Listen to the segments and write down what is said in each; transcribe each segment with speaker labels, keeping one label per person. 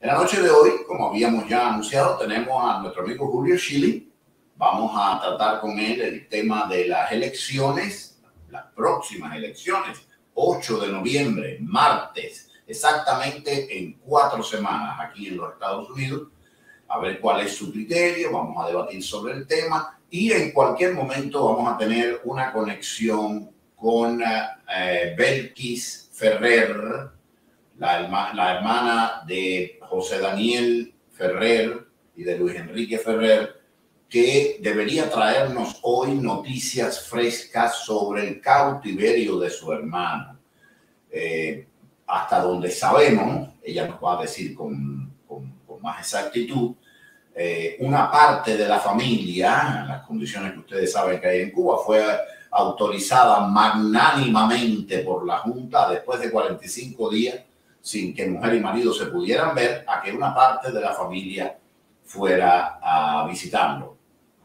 Speaker 1: En la noche de hoy, como habíamos ya anunciado, tenemos a nuestro amigo Julio Schilling. Vamos a tratar con él el tema de las elecciones, las próximas elecciones, 8 de noviembre, martes, exactamente en 4 semanas aquí en los Estados Unidos. A ver cuál es su criterio, vamos a debatir sobre el tema y en cualquier momento vamos a tener una conexión con Belkis Ferrer, la hermana de José Daniel Ferrer y de Luis Enrique Ferrer, que debería traernos hoy noticias frescas sobre el cautiverio de su hermano. Hasta donde sabemos, ella nos va a decir con más exactitud, una parte de la familia, en las condiciones que ustedes saben que hay en Cuba, fue autorizada magnánimamente por la Junta después de 45 días sin que mujer y marido se pudieran ver, a que una parte de la familia fuera a visitarlo.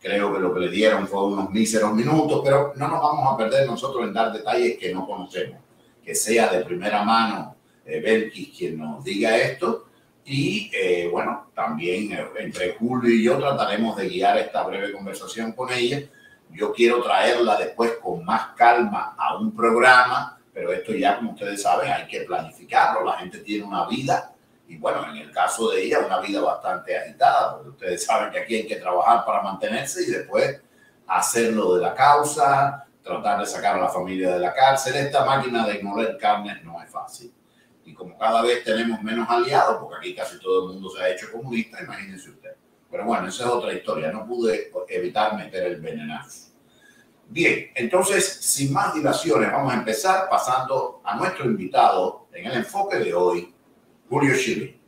Speaker 1: Creo que lo que le dieron fue unos míseros minutos, pero no nos vamos a perder nosotros en dar detalles que no conocemos. Que sea de primera mano Belkis quien nos diga esto. Y bueno, también entre Julio y yo trataremos de guiar esta breve conversación con ella. Yo quiero traerla después con más calma a un programa, pero esto ya, como ustedes saben, hay que planificarlo. La gente tiene una vida y bueno, en el caso de ella, una vida bastante agitada, porque ustedes saben que aquí hay que trabajar para mantenerse y después hacerlo de la causa, tratar de sacar a la familia de la cárcel. Esta máquina de moler carnes no es fácil. Y como cada vez tenemos menos aliados, porque aquí casi todo el mundo se ha hecho comunista, imagínense usted. Pero bueno, esa es otra historia. No pude evitar meter el venenazo. Bien, entonces, sin más dilaciones, vamos a empezar pasando a nuestro invitado en el enfoque de hoy, Julio Schilling.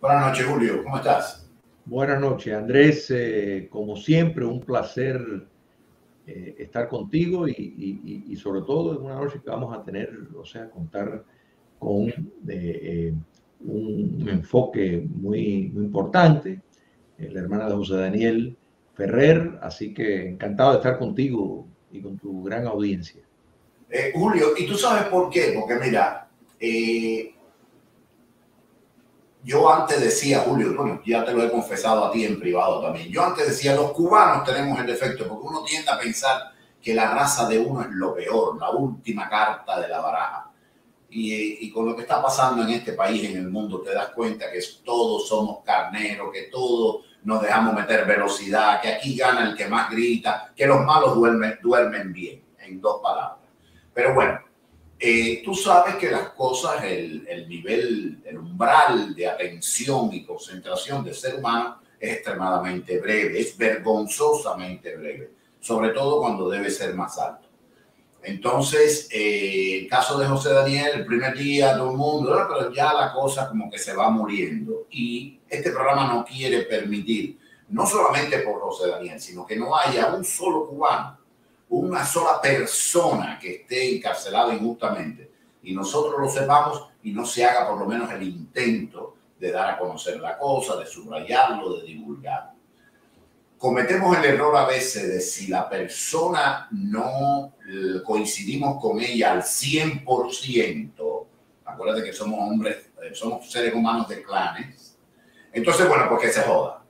Speaker 1: Buenas noches, Julio. ¿Cómo estás?
Speaker 2: Buenas noches, Andrés. Como siempre, un placer estar contigo y sobre todo en una noche que vamos a tener, o sea, contar con un enfoque muy importante, la hermana de José Daniel Ferrer, así que encantado de estar contigo y con tu gran audiencia.
Speaker 1: Julio, ¿y tú sabes por qué? Porque mira, yo antes decía, Julio, bueno, ya te lo he confesado a ti en privado también, yo antes decía, los cubanos tenemos el defecto, porque uno tiende a pensar que la raza de uno es lo peor, la última carta de la baraja. Y con lo que está pasando en este país, en el mundo, te das cuenta que todos somos carneros, que todos nos dejamos meter velocidad, que aquí gana el que más grita, que los malos duermen bien, en 2 palabras. Pero bueno, tú sabes que las cosas, el nivel, el umbral de atención y concentración del ser humano es extremadamente breve, es vergonzosamente breve, sobre todo cuando debe ser más alto. Entonces, el caso de José Daniel, el primer día todo el mundo, pero ya la cosa como que se va muriendo. Y este programa no quiere permitir, no solamente por José Daniel, sino que no haya un solo cubano, una sola persona que esté encarcelada injustamente y nosotros lo sepamos y no se haga por lo menos el intento de dar a conocer la cosa, de subrayarlo, de divulgarlo. Cometemos el error a veces de si la persona no coincidimos con ella al 100%, acuérdate que somos hombres, somos seres humanos de clanes, entonces bueno, pues que se joda.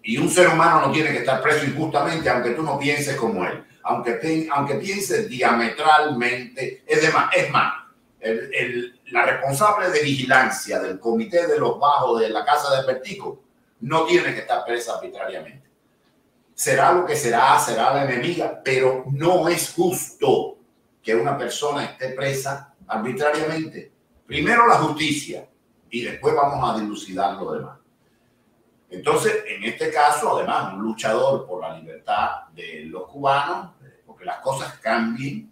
Speaker 1: Y un ser humano no tiene que estar preso injustamente aunque tú no pienses como él, aunque pienses diametralmente, es más, la responsable de vigilancia del comité de los bajos de la casa de Pertico no tiene que estar presa arbitrariamente. Será lo que será la enemiga, pero no es justo que una persona esté presa arbitrariamente. Primero la justicia y después vamos a dilucidar lo demás. Entonces, en este caso, además, un luchador por la libertad de los cubanos, porque las cosas cambien,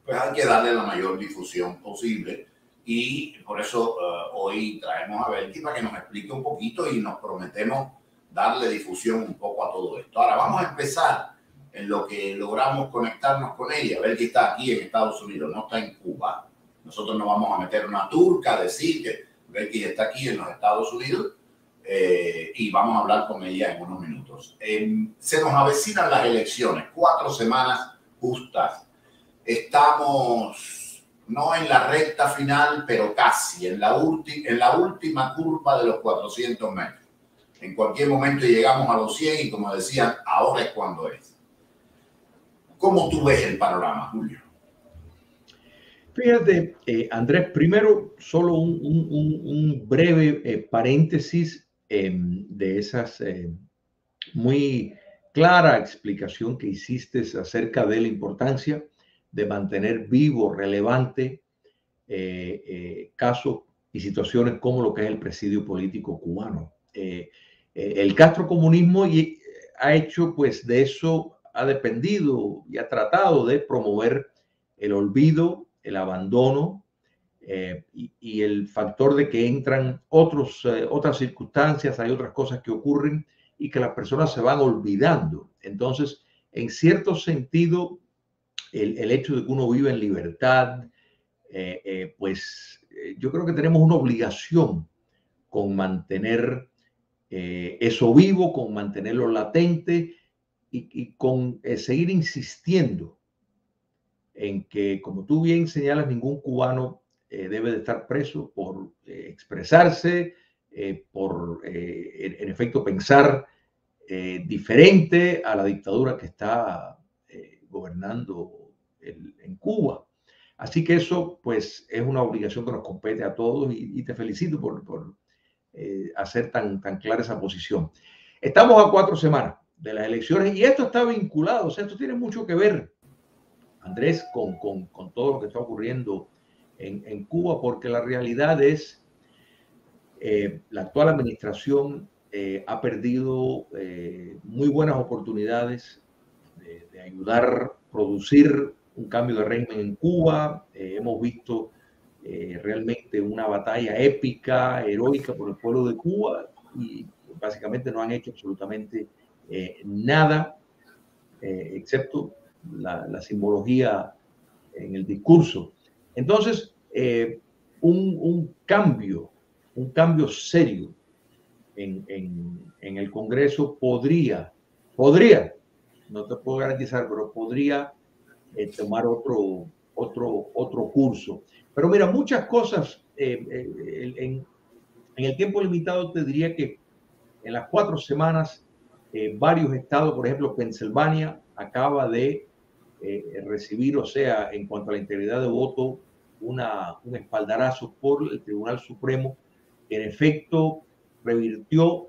Speaker 1: pues hay que darle la mayor difusión posible. Y por eso hoy traemos a Belkis para que nos explique un poquito y nos prometemos darle difusión un poco a todo esto. Ahora vamos a empezar en lo que logramos conectarnos con ella. Belkis está aquí en Estados Unidos, no está en Cuba. Nosotros no vamos a meter una turca a decir que Belkis está aquí en los Estados Unidos. y vamos a hablar con ella en unos minutos. Se nos avecinan las elecciones, 4 semanas justas. Estamos no en la recta final, pero casi en la última curva de los 400 metros. En cualquier momento llegamos a los 100 y, como decían, ahora es cuando es. ¿Cómo tú ves el panorama, Julio?
Speaker 2: Fíjate, Andrés, primero solo un breve paréntesis de esas muy clara explicación que hiciste acerca de la importancia de mantener vivo, relevante casos y situaciones como lo que es el presidio político cubano. El castrocomunismo ha hecho, pues de eso ha dependido y ha tratado de promover el olvido, el abandono y el factor de que entran otras circunstancias, hay otras cosas que ocurren y que las personas se van olvidando. Entonces, en cierto sentido, el hecho de que uno vive en libertad, yo creo que tenemos una obligación con mantener eso vivo, con mantenerlo latente y con seguir insistiendo en que, como tú bien señalas, ningún cubano debe de estar preso por expresarse, por en efecto pensar diferente a la dictadura que está gobernando en Cuba. Así que eso pues es una obligación que nos compete a todos y te felicito por hacer tan clara esa posición. Estamos a 4 semanas de las elecciones y esto está vinculado, o sea, esto tiene mucho que ver, Andrés, con todo lo que está ocurriendo en Cuba, porque la realidad es la actual administración ha perdido muy buenas oportunidades de ayudar a producir un cambio de régimen en Cuba. Hemos visto realmente una batalla épica, heroica por el pueblo de Cuba y básicamente no han hecho absolutamente nada, excepto la simbología en el discurso. Entonces, un cambio serio en el Congreso podría, no te puedo garantizar, pero podría tomar otro curso. Pero mira, muchas cosas, en el tiempo limitado te diría que en las 4 semanas, varios estados, por ejemplo, Pensilvania acaba de recibir, o sea, en cuanto a la integridad de voto, un espaldarazo por el Tribunal Supremo, que en efecto revirtió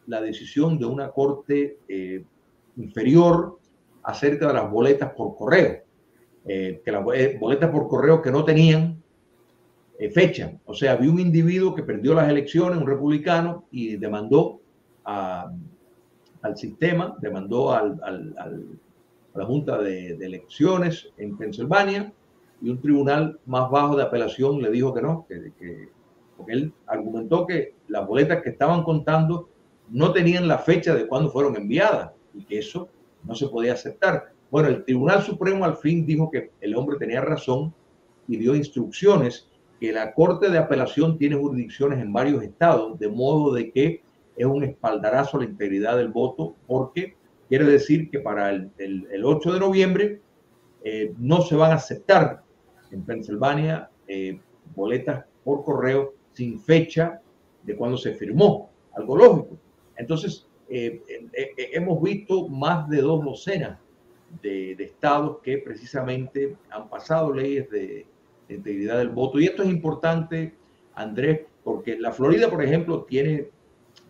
Speaker 2: la decisión de una corte inferior acerca de las boletas por correo, que las boletas por correo que no tenían fecha. O sea, había un individuo que perdió las elecciones, un republicano, y demandó al sistema, demandó a la Junta de Elecciones en Pensilvania, y un tribunal más bajo de apelación le dijo que no, porque él argumentó que las boletas que estaban contando no tenían la fecha de cuando fueron enviadas y que eso no se podía aceptar. Bueno, el Tribunal Supremo al fin dijo que el hombre tenía razón y dio instrucciones que la Corte de Apelación tiene jurisdicciones en varios estados, de modo de que es un espaldarazo a la integridad del voto, porque quiere decir que para el 8 de noviembre no se van a aceptar en Pensilvania boletas por correo sin fecha de cuando se firmó, algo lógico. Entonces, hemos visto más de 2 docenas de estados que precisamente han pasado leyes de integridad del voto. Y esto es importante, Andrés, porque la Florida, por ejemplo, tiene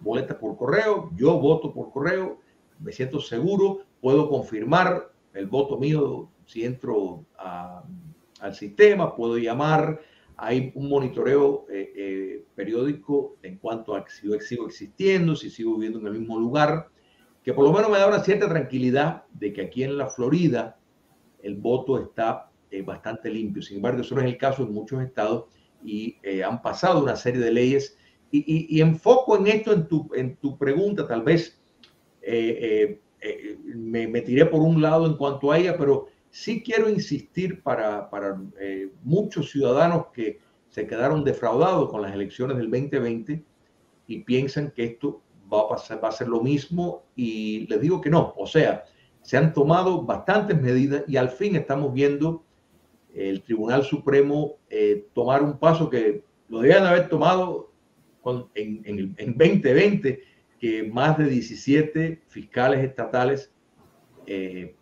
Speaker 2: boletas por correo. Yo voto por correo, me siento seguro, puedo confirmar el voto mío si entro al sistema, puedo llamar. Hay un monitoreo periódico en cuanto a si yo sigo existiendo, si sigo viviendo en el mismo lugar, que por lo menos me da una cierta tranquilidad de que aquí en la Florida el voto está bastante limpio. Sin embargo, eso no es el caso en muchos estados y han pasado una serie de leyes. Y enfoco en esto en tu pregunta, tal vez me tiré por un lado en cuanto a ella, pero sí quiero insistir para muchos ciudadanos que se quedaron defraudados con las elecciones del 2020, y piensan que esto va a pasar, va a ser lo mismo, y les digo que no. O sea, se han tomado bastantes medidas y al fin estamos viendo el Tribunal Supremo tomar un paso que lo debían haber tomado en 2020, que más de 17 fiscales estatales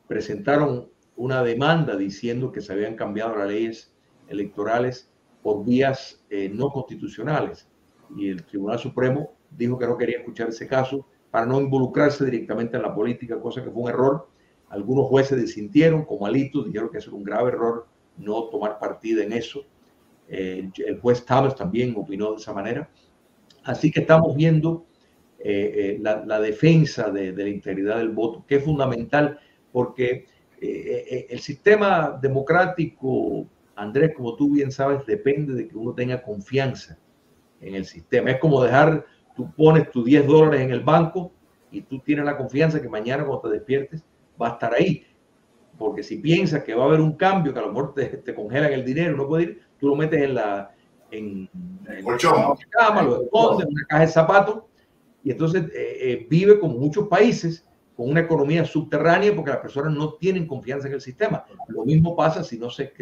Speaker 2: presentaron una demanda diciendo que se habían cambiado las leyes electorales por vías no constitucionales. Y el Tribunal Supremo dijo que no quería escuchar ese caso para no involucrarse directamente en la política, cosa que fue un error. Algunos jueces desintieron, como Alito, dijeron que eso era un grave error, no tomar partida en eso. El juez Thomas también opinó de esa manera. Así que estamos viendo la defensa de la integridad del voto, que es fundamental, porque el sistema democrático, Andrés, como tú bien sabes, depende de que uno tenga confianza en el sistema. Es como dejar, tú pones tus $10 en el banco y tú tienes la confianza que mañana cuando te despiertes va a estar ahí. Porque si piensas que va a haber un cambio, que a lo mejor te congelan el dinero, no puedes ir, tú lo metes en el colchón, la cama, lo escondes en una caja de zapatos, y entonces vive como muchos países con una economía subterránea porque las personas no tienen confianza en el sistema. Lo mismo pasa si no se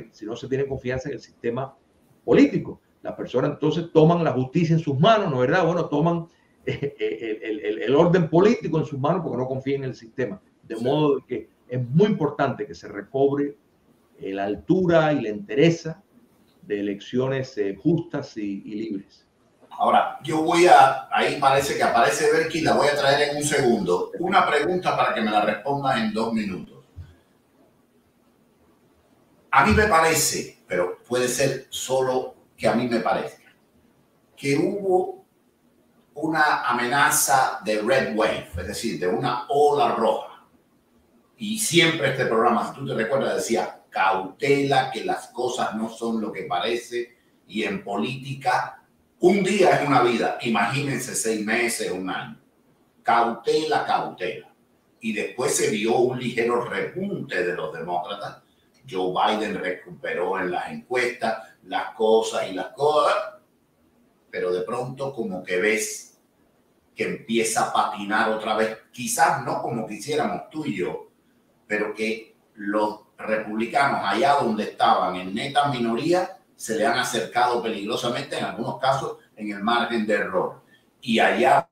Speaker 2: tiene confianza en el sistema político. Las personas entonces toman la justicia en sus manos, ¿no es verdad? Bueno, toman el orden político en sus manos porque no confían en el sistema. De modo que es muy importante que se recobre la altura y la entereza de elecciones justas y libres.
Speaker 1: Ahora, ahí parece que aparece Berky, la voy a traer en un segundo. Una pregunta para que me la respondas en 2 minutos. A mí me parece, pero puede ser solo que a mí me parezca, que hubo una amenaza de red wave, es decir, de una ola roja. Y siempre este programa, si tú te recuerdas, decía, cautela, que las cosas no son lo que parece, y en política un día es una vida, imagínense 6 meses, 1 año. Cautela, cautela. Y después se vio un ligero repunte de los demócratas. Joe Biden recuperó en las encuestas las cosas, pero de pronto como que ves que empieza a patinar otra vez, quizás no como quisiéramos tú y yo, pero que los republicanos allá donde estaban en neta minoría se le han acercado peligrosamente, en algunos casos en el margen de error. Y allá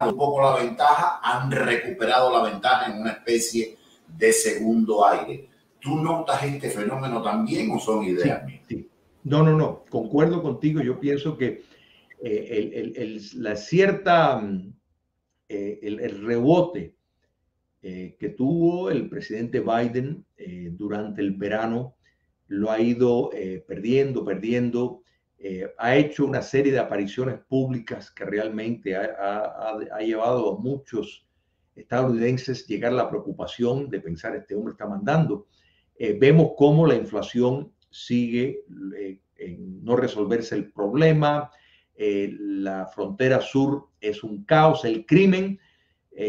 Speaker 1: un poco la ventaja, han recuperado la ventaja en una especie de segundo aire. ¿Tú notas este fenómeno también o son ideas mías?
Speaker 2: Sí. No, concuerdo contigo. Yo pienso que el rebote que tuvo el presidente Biden durante el verano lo ha ido perdiendo. Ha hecho una serie de apariciones públicas que realmente ha llevado a muchos estadounidenses llegar a la preocupación de pensar, este hombre está mandando. Vemos cómo la inflación sigue en no resolverse el problema. La frontera sur es un caos, el crimen.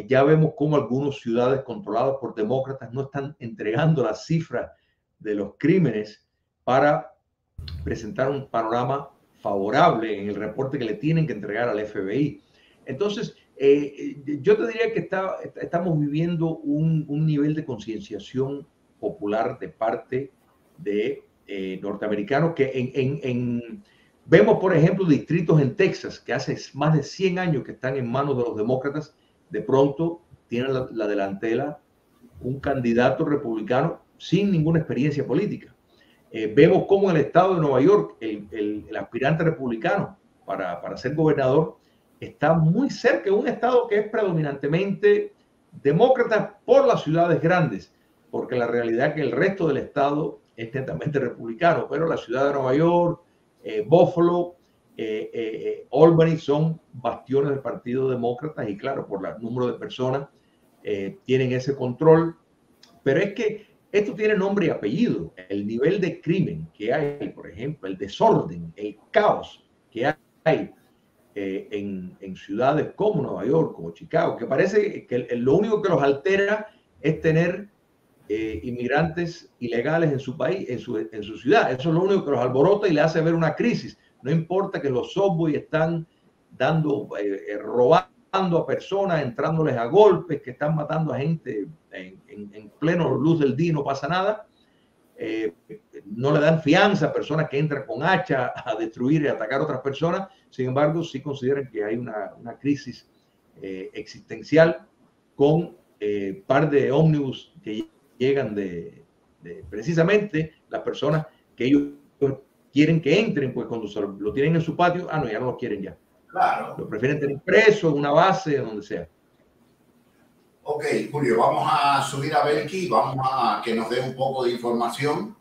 Speaker 2: Ya vemos cómo algunas ciudades controladas por demócratas no están entregando las cifras de los crímenes para presentar un panorama favorable en el reporte que le tienen que entregar al FBI. Entonces, yo te diría que estamos viviendo un nivel de concienciación popular de parte de norteamericanos que vemos, por ejemplo, distritos en Texas que hace más de 100 años que están en manos de los demócratas. De pronto tienen la delantera un candidato republicano sin ninguna experiencia política. Vemos cómo en el estado de Nueva York el aspirante republicano para ser gobernador está muy cerca de un estado que es predominantemente demócrata por las ciudades grandes, porque la realidad es que el resto del estado es netamente republicano, pero la ciudad de Nueva York, Buffalo, Albany son bastiones del Partido Demócrata y claro, por el número de personas tienen ese control. Pero es que esto tiene nombre y apellido. El nivel de crimen que hay, por ejemplo, el desorden, el caos que hay en ciudades como Nueva York, como Chicago, que parece que lo único que los altera es tener inmigrantes ilegales en su país, en su ciudad. Eso es lo único que los alborota y le hace ver una crisis. No importa que los subways están robando a personas, entrándoles a golpes, que están matando a gente en pleno luz del día y no pasa nada. No le dan fianza a personas que entran con hacha a destruir y atacar a otras personas. Sin embargo, sí consideran que hay una crisis existencial con par de ómnibus que llegan de precisamente las personas que ellos quieren que entren, pues cuando lo tienen en su patio, no, ya no lo quieren ya.
Speaker 1: Claro.
Speaker 2: Lo prefieren tener preso en una base, donde sea.
Speaker 1: Ok, Julio, vamos a subir a Belki, vamos a que nos dé un poco de información.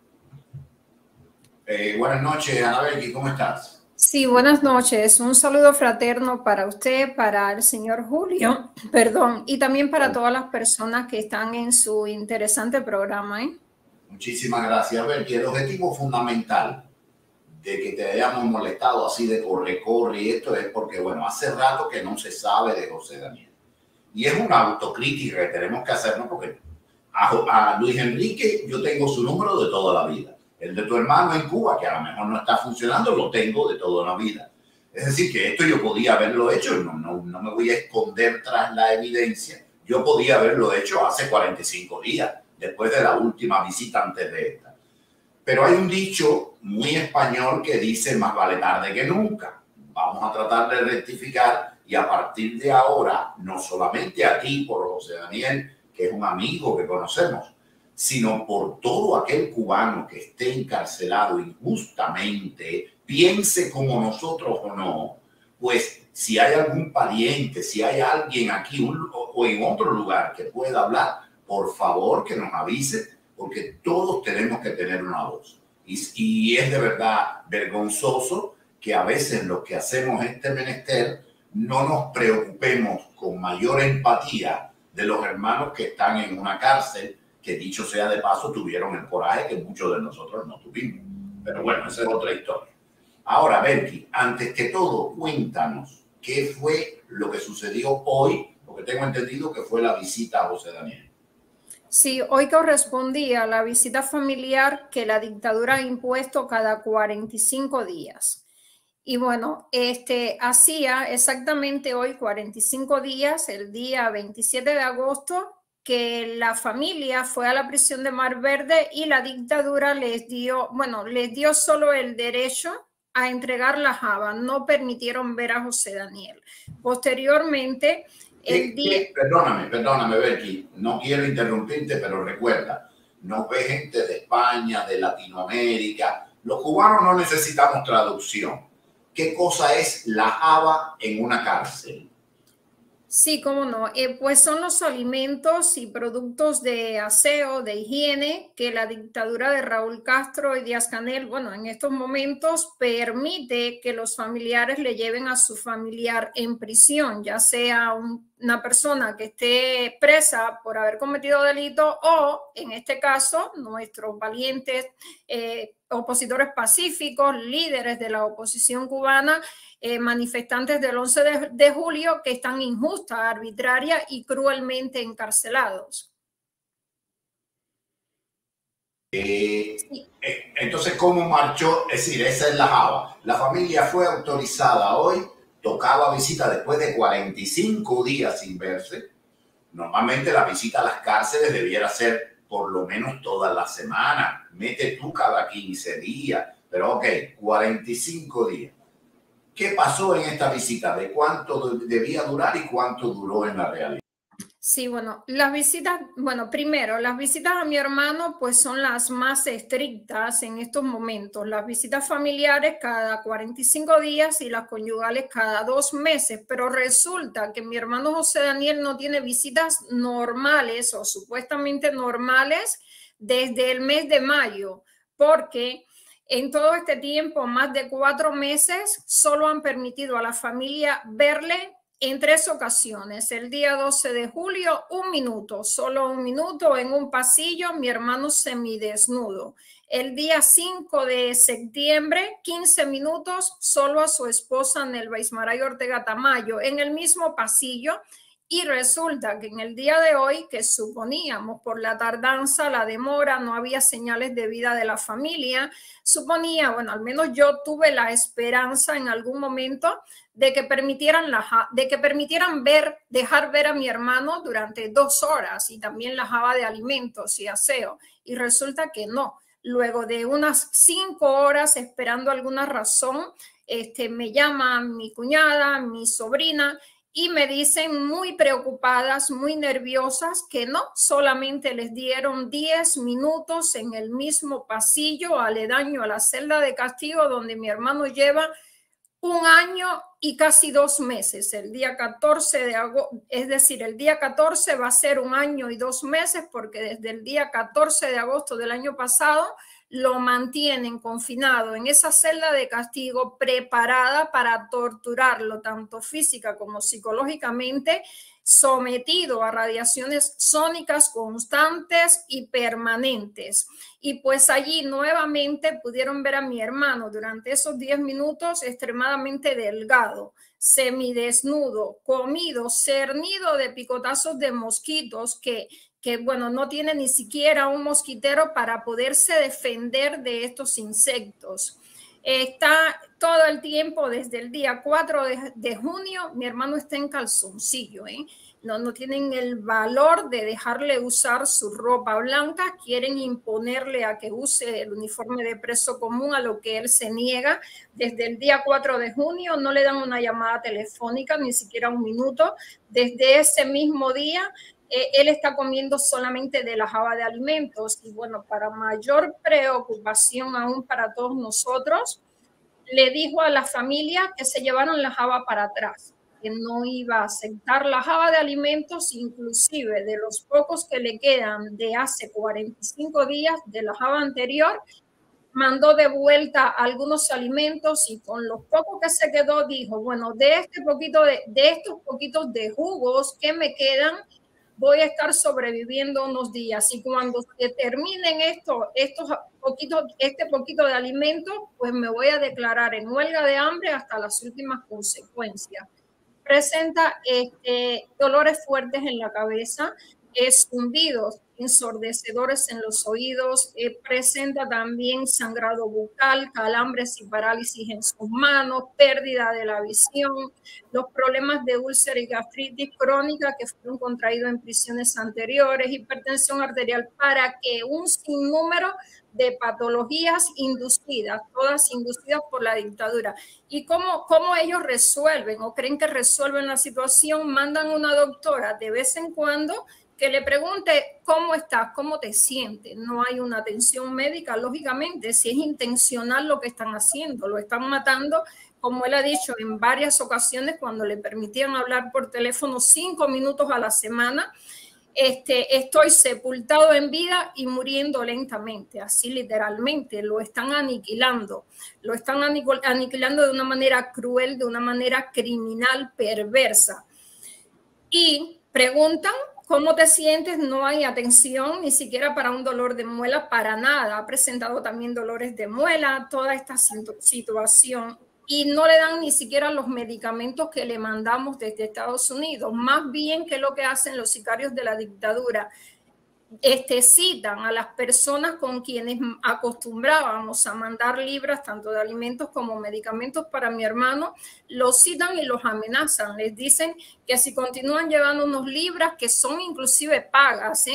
Speaker 1: Buenas noches, Ana Belki, ¿cómo estás?
Speaker 3: Sí, buenas noches. Un saludo fraterno para usted, para el señor Julio, perdón, y también para todas las personas que están en su interesante programa.
Speaker 1: Muchísimas gracias, Belki. El objetivo fundamental de que te hayamos molestado así de corre y esto es porque, bueno, hace rato que no se sabe de José Daniel. Y es una autocrítica que tenemos que hacernos porque a Luis Enrique yo tengo su número de toda la vida. El de tu hermano en Cuba, que a lo mejor no está funcionando, lo tengo de toda la vida. Es decir, que esto yo podía haberlo hecho, no me voy a esconder tras la evidencia. Yo podía haberlo hecho hace 45 días, después de la última visita antes de esta. Pero hay un dicho muy español que dice más vale tarde que nunca. Vamos a tratar de rectificar y a partir de ahora, no solamente a ti por José Daniel, que es un amigo que conocemos, sino por todo aquel cubano que esté encarcelado injustamente, piense como nosotros o no, pues si hay algún pariente, si hay alguien aquí o en otro lugar que pueda hablar, por favor que nos avise, porque todos tenemos que tener una voz. Y es de verdad vergonzoso que a veces los que hacemos este menester no nos preocupemos con mayor empatía de los hermanos que están en una cárcel, que dicho sea de paso tuvieron el coraje que muchos de nosotros no tuvimos. Pero bueno, esa es otra historia. Ahora, Belki, antes que todo, cuéntanos qué fue lo que sucedió hoy, porque tengo entendido que fue la visita a José Daniel.
Speaker 3: Sí, hoy correspondía a la visita familiar que la dictadura ha impuesto cada 45 días. Y bueno, hacía exactamente hoy 45 días, el día 27 de agosto, que la familia fue a la prisión de Mar Verde y la dictadura les dio solo el derecho a entregar la java, no permitieron ver a José Daniel. Posteriormente,
Speaker 1: Perdóname, Belki, no quiero interrumpirte, pero recuerda, nos ve gente de España, de Latinoamérica, los cubanos no necesitamos traducción. ¿Qué cosa es la java en una cárcel?
Speaker 3: Sí, cómo no. Pues son los alimentos y productos de aseo, de higiene, que la dictadura de Raúl Castro y Díaz-Canel, bueno, en estos momentos permite que los familiares le lleven a su familiar en prisión, ya sea una persona que esté presa por haber cometido delito o, en este caso, nuestros valientes opositores pacíficos, líderes de la oposición cubana, manifestantes del 11 de julio que están injusta, arbitraria y cruelmente encarcelados.
Speaker 1: Entonces, ¿cómo marchó? Es decir, esa es la java. La familia fue autorizada hoy, tocaba visita después de 45 días sin verse. Normalmente la visita a las cárceles debiera ser por lo menos todas las semanas. Mete tú cada 15 días. Pero ok, 45 días. ¿Qué pasó en esta visita? ¿De cuánto debía durar y cuánto duró en la realidad?
Speaker 3: Sí, bueno, las visitas, primero, las visitas a mi hermano pues son las más estrictas en estos momentos. Las visitas familiares cada 45 días y las conyugales cada 2 meses, pero resulta que mi hermano José Daniel no tiene visitas normales o supuestamente normales desde el mes de mayo, porque en todo este tiempo, más de 4 meses, solo han permitido a la familia verle en 3 ocasiones. El día 12 de julio, 1 minuto, solo 1 minuto en un pasillo, mi hermano semidesnudo. El día 5 de septiembre, 15 minutos, solo a su esposa Nelva Ismaray Ortega Tamayo, en el mismo pasillo. Y resulta que en el día de hoy, que suponíamos por la tardanza, la demora, no había señales de vida de la familia, suponía, bueno, al menos yo tuve la esperanza en algún momento de que permitieran dejar ver a mi hermano durante 2 horas y también la jaba de alimentos y aseo. Y resulta que no. Luego de unas 5 horas esperando alguna razón, me llama mi cuñada, mi sobrina, y me dicen muy preocupadas, muy nerviosas, que no, solamente les dieron 10 minutos en el mismo pasillo aledaño a la celda de castigo donde mi hermano lleva 1 año y casi 2 meses. El día 14 de agosto, es decir, el día 14 va a ser 1 año y 2 meses, porque desde el día 14 de agosto del año pasado lo mantienen confinado en esa celda de castigo preparada para torturarlo tanto física como psicológicamente, sometido a radiaciones sónicas constantes y permanentes. Y pues allí nuevamente pudieron ver a mi hermano durante esos 10 minutos extremadamente delgado, semidesnudo, comido, cernido de picotazos de mosquitos que bueno, no tiene ni siquiera un mosquitero para poderse defender de estos insectos. Está todo el tiempo, desde el día 4 de junio, mi hermano está en calzoncillo, ¿eh? No tienen el valor de dejarle usar su ropa blanca, quieren imponerle a que use el uniforme de preso común, a lo que él se niega. Desde el día 4 de junio no le dan una llamada telefónica, ni siquiera 1 minuto. Desde ese mismo día, él está comiendo solamente de la jaba de alimentos. Y bueno, para mayor preocupación aún para todos nosotros, le dijo a la familia que se llevaron la jaba para atrás, que no iba a aceptar la jaba de alimentos, inclusive de los pocos que le quedan de hace 45 días de la jaba anterior. Mandó de vuelta algunos alimentos y con los pocos que se quedó dijo, bueno, de estos poquitos de jugos que me quedan, voy a estar sobreviviendo unos días, y cuando se terminen este poquito de alimentos, pues me voy a declarar en huelga de hambre hasta las últimas consecuencias. Presenta dolores fuertes en la cabeza, zumbidos ensordecedores en los oídos, presenta también sangrado bucal, calambres y parálisis en sus manos, pérdida de la visión, los problemas de úlcera y gastritis crónica que fueron contraídos en prisiones anteriores, hipertensión arterial, para que un sinnúmero de patologías inducidas, todas inducidas por la dictadura. ¿Y cómo ellos resuelven o creen que resuelven la situación? Mandan una doctora de vez en cuando que le pregunte cómo estás, cómo te sientes. No hay una atención médica, lógicamente, si es intencional lo que están haciendo, lo están matando, como él ha dicho en varias ocasiones cuando le permitían hablar por teléfono 5 minutos a la semana. Estoy sepultado en vida y muriendo lentamente, así literalmente, lo están aniquilando de una manera cruel, de una manera criminal, perversa. Y preguntan, ¿cómo te sientes? No hay atención ni siquiera para un dolor de muela, para nada. Ha presentado también dolores de muela, toda esta situación. Y no le dan ni siquiera los medicamentos que le mandamos desde Estados Unidos. Más bien, ¿qué es lo que hacen los sicarios de la dictadura? Citan a las personas con quienes acostumbrábamos a mandar libras, tanto de alimentos como medicamentos para mi hermano, los citan y los amenazan. Les dicen que si continúan llevando unos libras, que son inclusive pagas,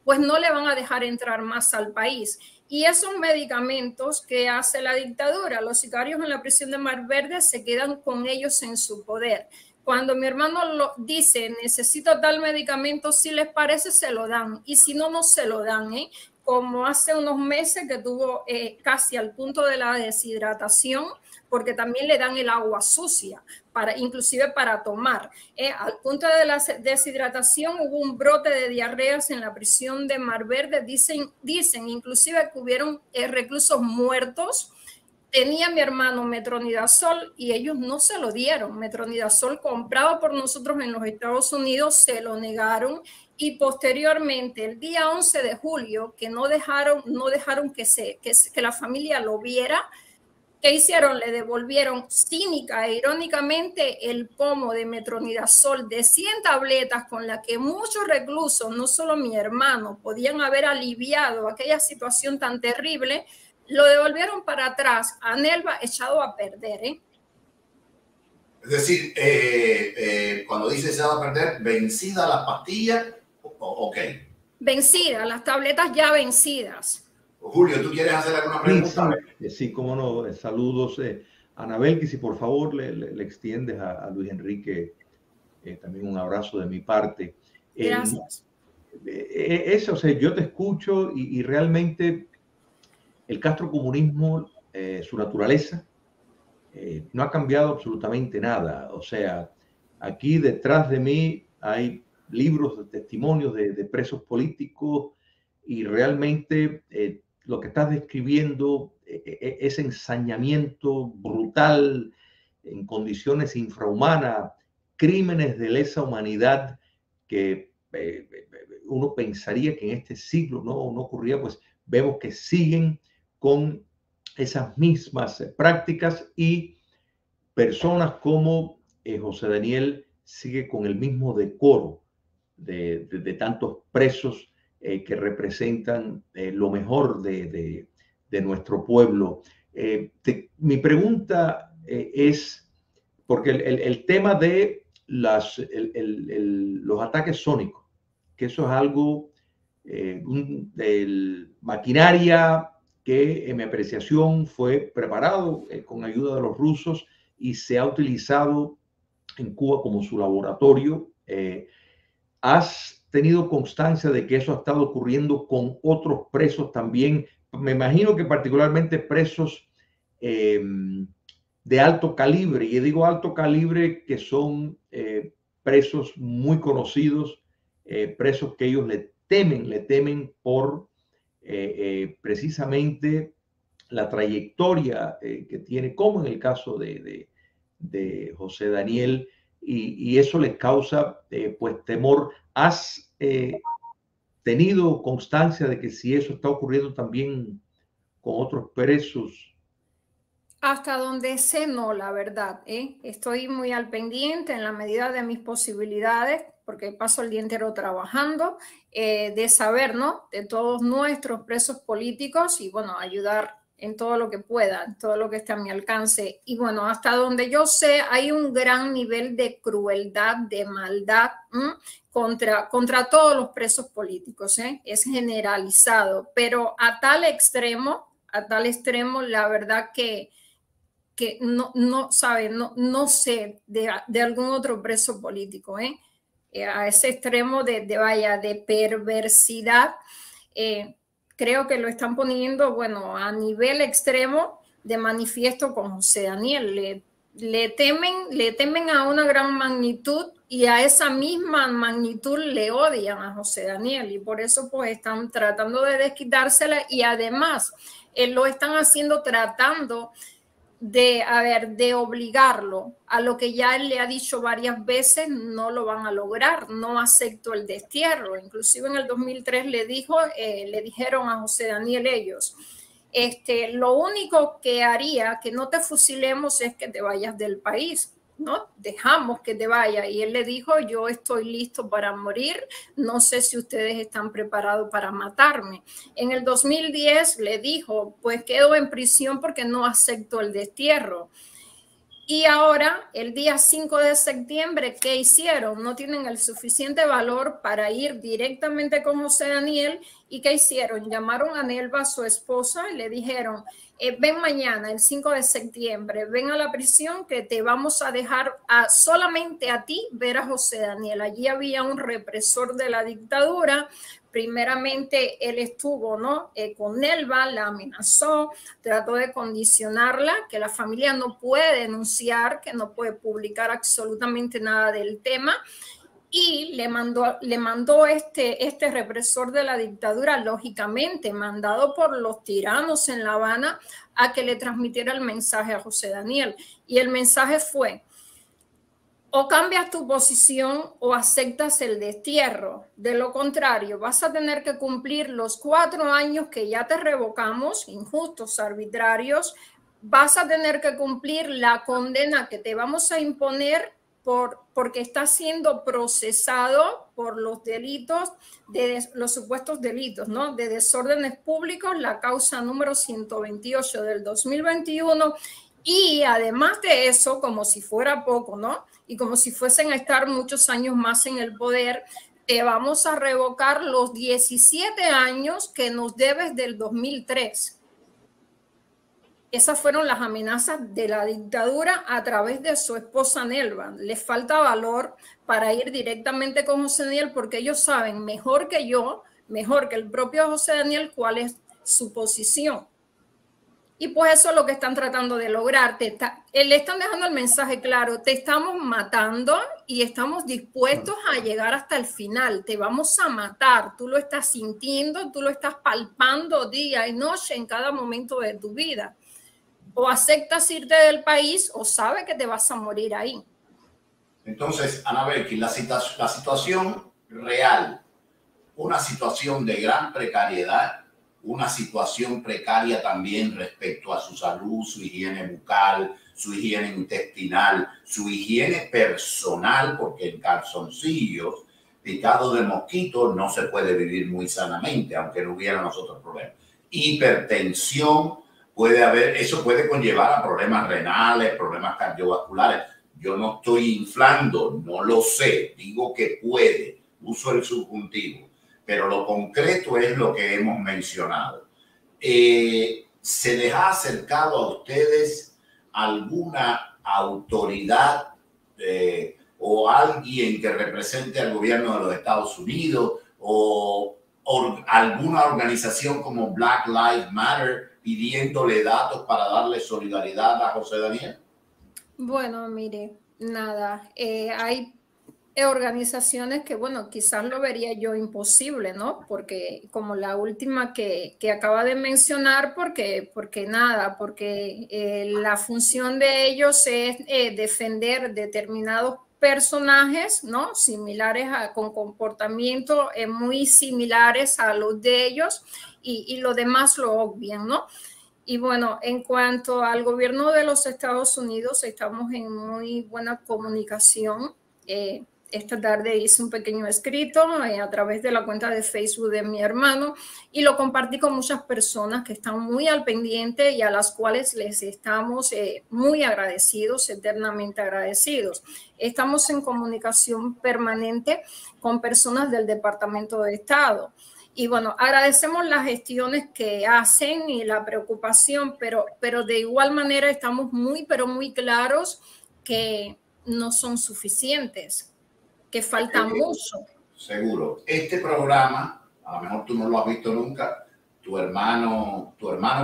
Speaker 3: pues no le van a dejar entrar más al país. Y esos medicamentos que hace la dictadura, los sicarios en la prisión de Mar Verde se quedan con ellos en su poder. Cuando mi hermano lo dice, necesito tal medicamento, si les parece, se lo dan. Y si no, no se lo dan, como hace unos meses que tuvo casi al punto de la deshidratación, porque también le dan el agua sucia, inclusive para tomar. Al punto de la deshidratación hubo un brote de diarreas en la prisión de Mar Verde. Dicen inclusive que hubieron reclusos muertos. Tenía mi hermano metronidazol y ellos no se lo dieron. Metronidazol comprado por nosotros en los Estados Unidos, se lo negaron, y posteriormente, el día 11 de julio, que no dejaron que la familia lo viera, ¿Qué hicieron? Le devolvieron cínica e irónicamente el pomo de metronidazol de 100 tabletas con la que muchos reclusos, no solo mi hermano, podían haber aliviado aquella situación tan terrible. Lo devolvieron para atrás, a Nelva echado a perder, ¿eh?
Speaker 1: Es decir, cuando dice echado a perder, vencida la pastilla, ok.
Speaker 3: Vencidas, las tabletas ya vencidas.
Speaker 1: Julio, ¿tú quieres hacer alguna pregunta?
Speaker 2: Sí, cómo no. Saludos. Anabel, que si por favor le extiendes a Luis Enrique también un abrazo de mi parte.
Speaker 3: Gracias.
Speaker 2: Eso, o sea, yo te escucho y realmente el castrocomunismo, su naturaleza, no ha cambiado absolutamente nada. O sea, aquí detrás de mí hay libros de testimonios de presos políticos y realmente lo que estás describiendo, ese ensañamiento brutal en condiciones infrahumanas, crímenes de lesa humanidad que uno pensaría que en este siglo no ocurría, pues vemos que siguen con esas mismas prácticas y personas como José Daniel sigue con el mismo decoro de tantos presos que representan lo mejor de nuestro pueblo. Mi pregunta es, porque el tema de los ataques sónicos, que eso es algo, maquinaria que en mi apreciación fue preparado con ayuda de los rusos y se ha utilizado en Cuba como su laboratorio. ¿Has tenido constancia de que eso ha estado ocurriendo con otros presos también? Me imagino que particularmente presos de alto calibre, y digo alto calibre que son presos muy conocidos, presos que ellos le temen por precisamente la trayectoria que tiene, como en el caso de José Daniel, y eso les causa pues temor. ¿Has tenido constancia de que si eso está ocurriendo también con otros presos?
Speaker 3: Hasta donde sé, no, la verdad, ¿eh? Estoy muy al pendiente en la medida de mis posibilidades, porque paso el día entero trabajando, de saber, ¿no?, de todos nuestros presos políticos y, bueno, ayudar en todo lo que pueda, en todo lo que esté a mi alcance. Y, bueno, hasta donde yo sé, hay un gran nivel de crueldad, de maldad contra todos los presos políticos, ¿eh? Es generalizado, pero a tal extremo, la verdad que no sé de algún otro preso político, a ese extremo de perversidad. Creo que lo están poniendo, bueno, a nivel extremo de manifiesto con José Daniel. Le temen a una gran magnitud y a esa misma magnitud le odian a José Daniel y por eso pues están tratando de desquitársela y además lo están haciendo tratando de obligarlo a lo que ya él le ha dicho varias veces, no lo van a lograr, no acepto el destierro. Inclusive en el 2003 le dijeron a José Daniel ellos, lo único que haría que no te fusilemos es que te vayas del país, ¿no? Dejamos que te vaya. Y él le dijo, yo estoy listo para morir, no sé si ustedes están preparados para matarme. En el 2010 le dijo, pues quedo en prisión porque no acepto el destierro. Y ahora, el día 5 de septiembre, ¿qué hicieron? No tienen el suficiente valor para ir directamente con José Daniel. ¿Y qué hicieron? Llamaron a Nelva, su esposa, y le dijeron, ven mañana, el 5 de septiembre, ven a la prisión que te vamos a dejar solamente a ti ver a José Daniel. Allí había un represor de la dictadura. Primeramente él estuvo, ¿no?, con Nelva, la amenazó, trató de condicionarla, que la familia no puede denunciar, que no puede publicar absolutamente nada del tema. Y le mandó este represor de la dictadura, lógicamente mandado por los tiranos en La Habana, a que le transmitiera el mensaje a José Daniel. Y el mensaje fue, o cambias tu posición o aceptas el destierro. De lo contrario, vas a tener que cumplir los 4 años que ya te revocamos, injustos, arbitrarios, vas a tener que cumplir la condena que te vamos a imponer porque está siendo procesado por los delitos, los supuestos delitos, ¿no? De desórdenes públicos, la causa número 128 del 2021. Y además de eso, como si fuera poco, ¿no? Y como si fuesen a estar muchos años más en el poder, te vamos a revocar los 17 años que nos debes del 2003. Esas fueron las amenazas de la dictadura a través de su esposa Nelva. Les falta valor para ir directamente con José Daniel porque ellos saben mejor que yo, mejor que el propio José Daniel, cuál es su posición. Y pues eso es lo que están tratando de lograr. Le están dejando el mensaje claro, te estamos matando y estamos dispuestos a llegar hasta el final. Te vamos a matar, tú lo estás sintiendo, tú lo estás palpando día y noche en cada momento de tu vida. O aceptas irte del país o sabes que te vas a morir ahí.
Speaker 1: Entonces, Ana Belkis, la situación real, una situación de gran precariedad, una situación precaria también respecto a su salud, su higiene bucal, su higiene intestinal, su higiene personal, porque en calzoncillos picados de mosquitos no se puede vivir muy sanamente, aunque no hubiera los otros problemas. Hipertensión, puede haber, eso puede conllevar a problemas renales, problemas cardiovasculares. Yo no estoy inflando, no lo sé, digo que puede, uso el subjuntivo, pero lo concreto es lo que hemos mencionado. ¿Se les ha acercado a ustedes alguna autoridad o alguien que represente al gobierno de los Estados Unidos o alguna organización como Black Lives Matter pidiéndole datos para darle solidaridad a José Daniel?
Speaker 3: Bueno, mire, nada, hay organizaciones que, bueno, quizás lo vería yo imposible, ¿no? Porque como la última que acaba de mencionar, porque la función de ellos es defender determinados personajes, ¿no? Similares con comportamientos muy similares a los de ellos y lo demás lo obvian, ¿no? Y bueno, en cuanto al gobierno de los Estados Unidos, estamos en muy buena comunicación. Esta tarde hice un pequeño escrito a través de la cuenta de Facebook de mi hermano y lo compartí con muchas personas que están muy al pendiente y a las cuales les estamos muy agradecidos, eternamente agradecidos. Estamos en comunicación permanente con personas del Departamento de Estado. Y bueno, agradecemos las gestiones que hacen y la preocupación, pero de igual manera estamos pero muy claros que no son suficientes, que falta mucho.
Speaker 1: Seguro. Este programa, a lo mejor tú no lo has visto nunca, tu hermano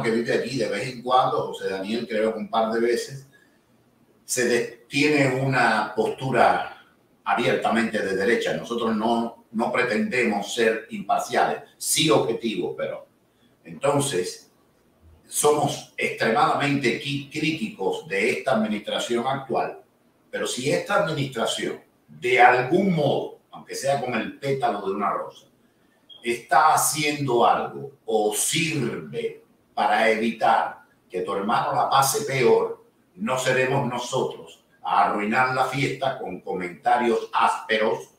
Speaker 1: que vive aquí de vez en cuando, José Daniel creo que un par de veces, tiene una postura abiertamente de derecha. Nosotros no pretendemos ser imparciales, sí objetivos, pero entonces somos extremadamente críticos de esta administración actual, pero si esta administración de algún modo, aunque sea con el pétalo de una rosa, está haciendo algo o sirve para evitar que tu hermano la pase peor, no seremos nosotros a arruinar la fiesta con comentarios ásperos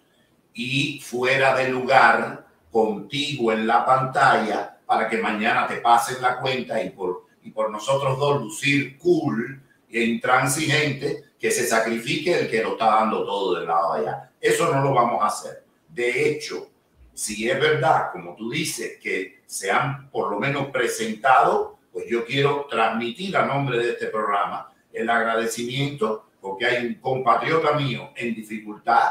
Speaker 1: y fuera de lugar contigo en la pantalla para que mañana te pasen la cuenta y por nosotros dos lucir cool e intransigente, que se sacrifique el que lo está dando todo del lado de allá. Eso no lo vamos a hacer. De hecho, si es verdad, como tú dices, que se han por lo menos presentado, pues yo quiero transmitir a nombre de este programa el agradecimiento porque hay un compatriota mío en dificultad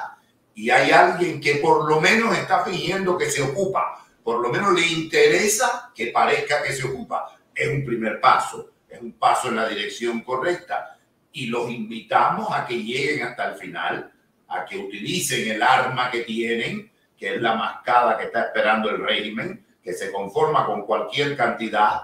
Speaker 1: y hay alguien que por lo menos está fingiendo que se ocupa, por lo menos le interesa que parezca que se ocupa. Es un primer paso, es un paso en la dirección correcta y los invitamos a que lleguen hasta el final, a que utilicen el arma que tienen, que es la mascada que está esperando el régimen, que se conforma con cualquier cantidad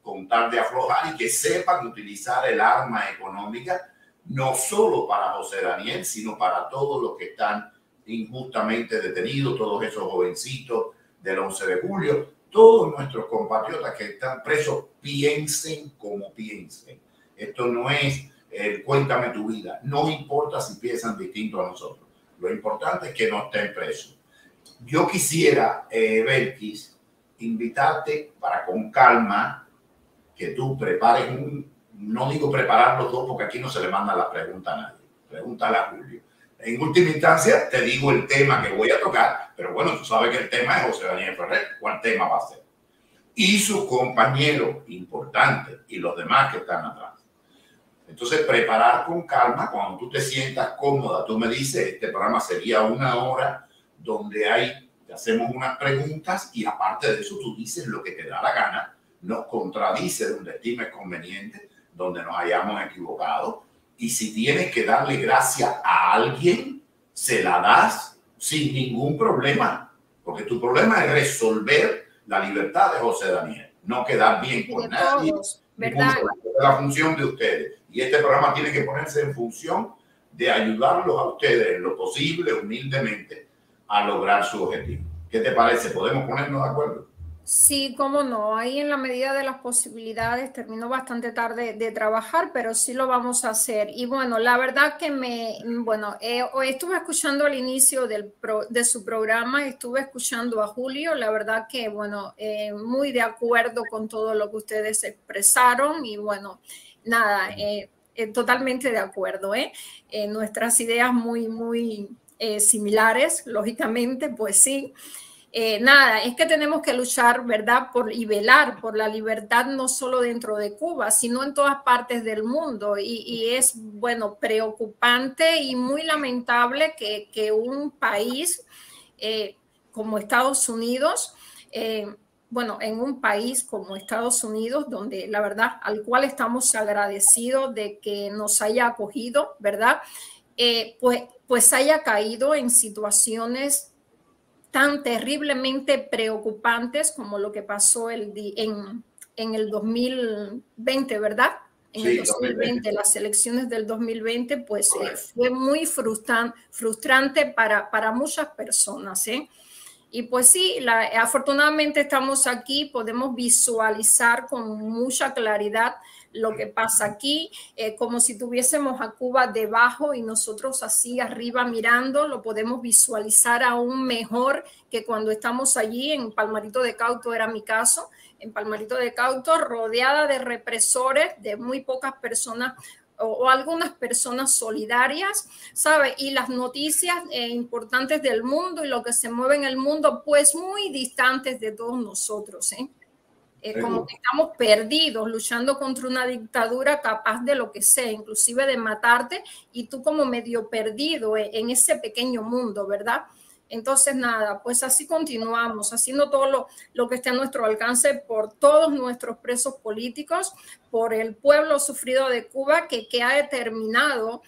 Speaker 1: con tal de aflojar y que sepan utilizar el arma económica no solo para José Daniel, sino para todos los que están injustamente detenidos, todos esos jovencitos del 11 de julio, todos nuestros compatriotas que están presos, piensen como piensen. Esto no es cuéntame tu vida. No importa si piensan distinto a nosotros. Lo importante es que no estén presos. Yo quisiera, Belkis, invitarte para con calma que tú prepares no digo preparar los dos porque aquí no se le manda la pregunta a nadie. Pregúntale a Julio. En última instancia te digo el tema que voy a tocar, pero bueno, tú sabes que el tema es José Daniel Ferrer. ¿Cuál tema va a ser? Y sus compañeros importantes y los demás que están atrás. Entonces, preparar con calma, cuando tú te sientas cómoda, tú me dices, este programa sería 1 hora donde te hacemos unas preguntas y aparte de eso tú dices lo que te da la gana, nos contradice donde estimes conveniente, donde nos hayamos equivocado. Y si tienes que darle gracia a alguien, se la das sin ningún problema, porque tu problema es resolver la libertad de José Daniel, no quedar bien con nadie.
Speaker 3: Todos, ¿verdad?
Speaker 1: Es la función de ustedes. Y este programa tiene que ponerse en función de ayudarlos a ustedes en lo posible, humildemente, a lograr su objetivo. ¿Qué te parece? ¿Podemos ponernos de acuerdo?
Speaker 3: Sí, cómo no. Ahí en la medida de las posibilidades, termino bastante tarde de trabajar, pero sí lo vamos a hacer. Y bueno, la verdad que estuve escuchando al inicio de su programa, estuve escuchando a Julio, la verdad que, bueno, muy de acuerdo con todo lo que ustedes expresaron y bueno, nada, totalmente de acuerdo, nuestras ideas muy similares, lógicamente, pues sí. Nada, es que tenemos que luchar, ¿verdad? Y velar por la libertad no solo dentro de Cuba, sino en todas partes del mundo. Y es, bueno, preocupante y muy lamentable que un país como Estados Unidos, en un país como Estados Unidos, donde la verdad, al cual estamos agradecidos de que nos haya acogido, ¿verdad? Pues haya caído en situaciones tan terriblemente preocupantes como lo que pasó en el 2020, ¿verdad? En el 2020, las elecciones del 2020, pues fue muy frustrante para muchas personas, ¿eh? Y pues sí, afortunadamente estamos aquí, podemos visualizar con mucha claridad lo que pasa aquí, como si tuviésemos a Cuba debajo y nosotros así arriba mirando, lo podemos visualizar aún mejor que cuando estamos allí en Palmarito de Cauto, era mi caso, en Palmarito de Cauto, rodeada de represores, de muy pocas personas o algunas personas solidarias, ¿sabe? Y las noticias importantes del mundo y lo que se mueve en el mundo, pues muy distantes de todos nosotros, ¿eh? Como que estamos perdidos luchando contra una dictadura capaz de lo que sea, inclusive de matarte, y tú como medio perdido en ese pequeño mundo, ¿verdad? Entonces, nada, pues así continuamos, haciendo todo lo que esté a nuestro alcance por todos nuestros presos políticos, por el pueblo sufrido de Cuba que ha determinado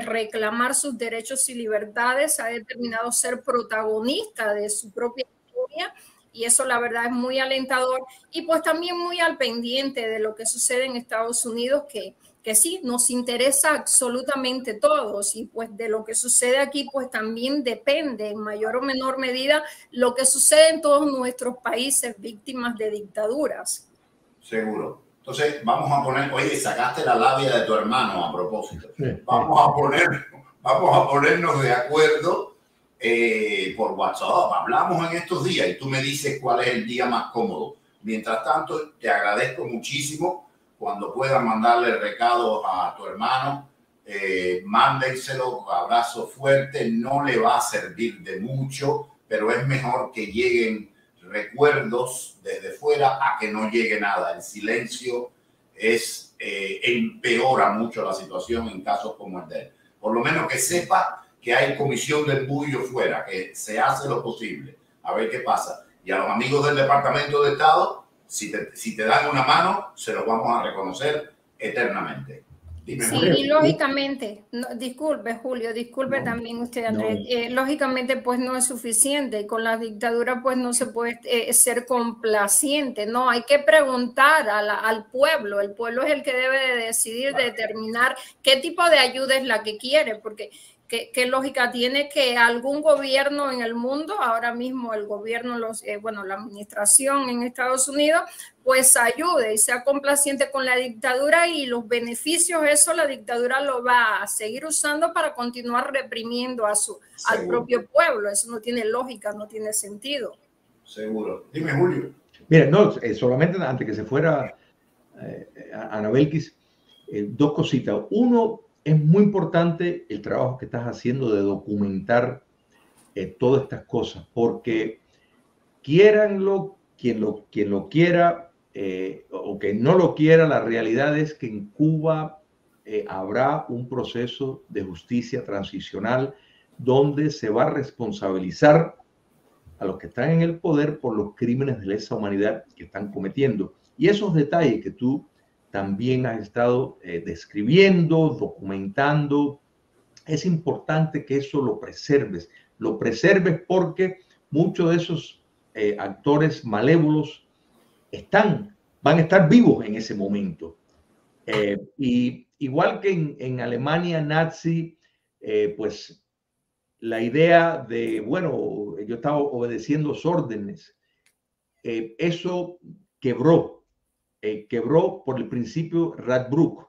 Speaker 3: reclamar sus derechos y libertades, ha determinado ser protagonista de su propia historia. Y eso la verdad es muy alentador y pues también muy al pendiente de lo que sucede en Estados Unidos, que sí, nos interesa absolutamente todos y pues de lo que sucede aquí pues también depende en mayor o menor medida lo que sucede en todos nuestros países víctimas de dictaduras.
Speaker 1: Seguro. Entonces vamos a poner, oye, sacaste la labia de tu hermano a propósito. Vamos a ponernos de acuerdo por WhatsApp. Hablamos en estos días y tú me dices cuál es el día más cómodo. Mientras tanto, te agradezco muchísimo. Cuando puedas mandarle recado a tu hermano, mándenselo, abrazo fuerte. No le va a servir de mucho, pero es mejor que lleguen recuerdos desde fuera a que no llegue nada. El silencio empeora mucho la situación en casos como el de él. Por lo menos que sepa que hay comisión del bullo fuera, que se hace lo posible. A ver qué pasa. Y a los amigos del Departamento de Estado, si te dan una mano, se los vamos a reconocer eternamente.
Speaker 3: Dime, sí, Julio. Y lógicamente, disculpe Julio, disculpe también usted, Andrés, lógicamente pues no es suficiente, con la dictadura pues no se puede ser complaciente, no, hay que preguntar al pueblo, el pueblo es el que debe de decidir, determinar qué tipo de ayuda es la que quiere, porque ¿Qué lógica tiene que algún gobierno en el mundo, ahora mismo el gobierno, la administración en Estados Unidos, pues ayude y sea complaciente con la dictadura y los beneficios, eso la dictadura lo va a seguir usando para continuar reprimiendo al propio pueblo? Eso no tiene lógica, no tiene sentido.
Speaker 1: Seguro. Dime, Julio.
Speaker 2: Mira, no, solamente antes que se fuera Ana Belkis, dos cositas. Uno, es muy importante el trabajo que estás haciendo de documentar todas estas cosas, porque quiéranlo, quien lo quiera o que no lo quiera, la realidad es que en Cuba habrá un proceso de justicia transicional donde se va a responsabilizar a los que están en el poder por los crímenes de lesa humanidad que están cometiendo. Y esos detalles que tú también has estado describiendo, documentando, es importante que eso lo preserves porque muchos de esos actores malévolos van a estar vivos en ese momento. Y igual que en Alemania nazi, pues la idea de, bueno, yo estaba obedeciendo los órdenes, eso quebró por el principio Radbruch.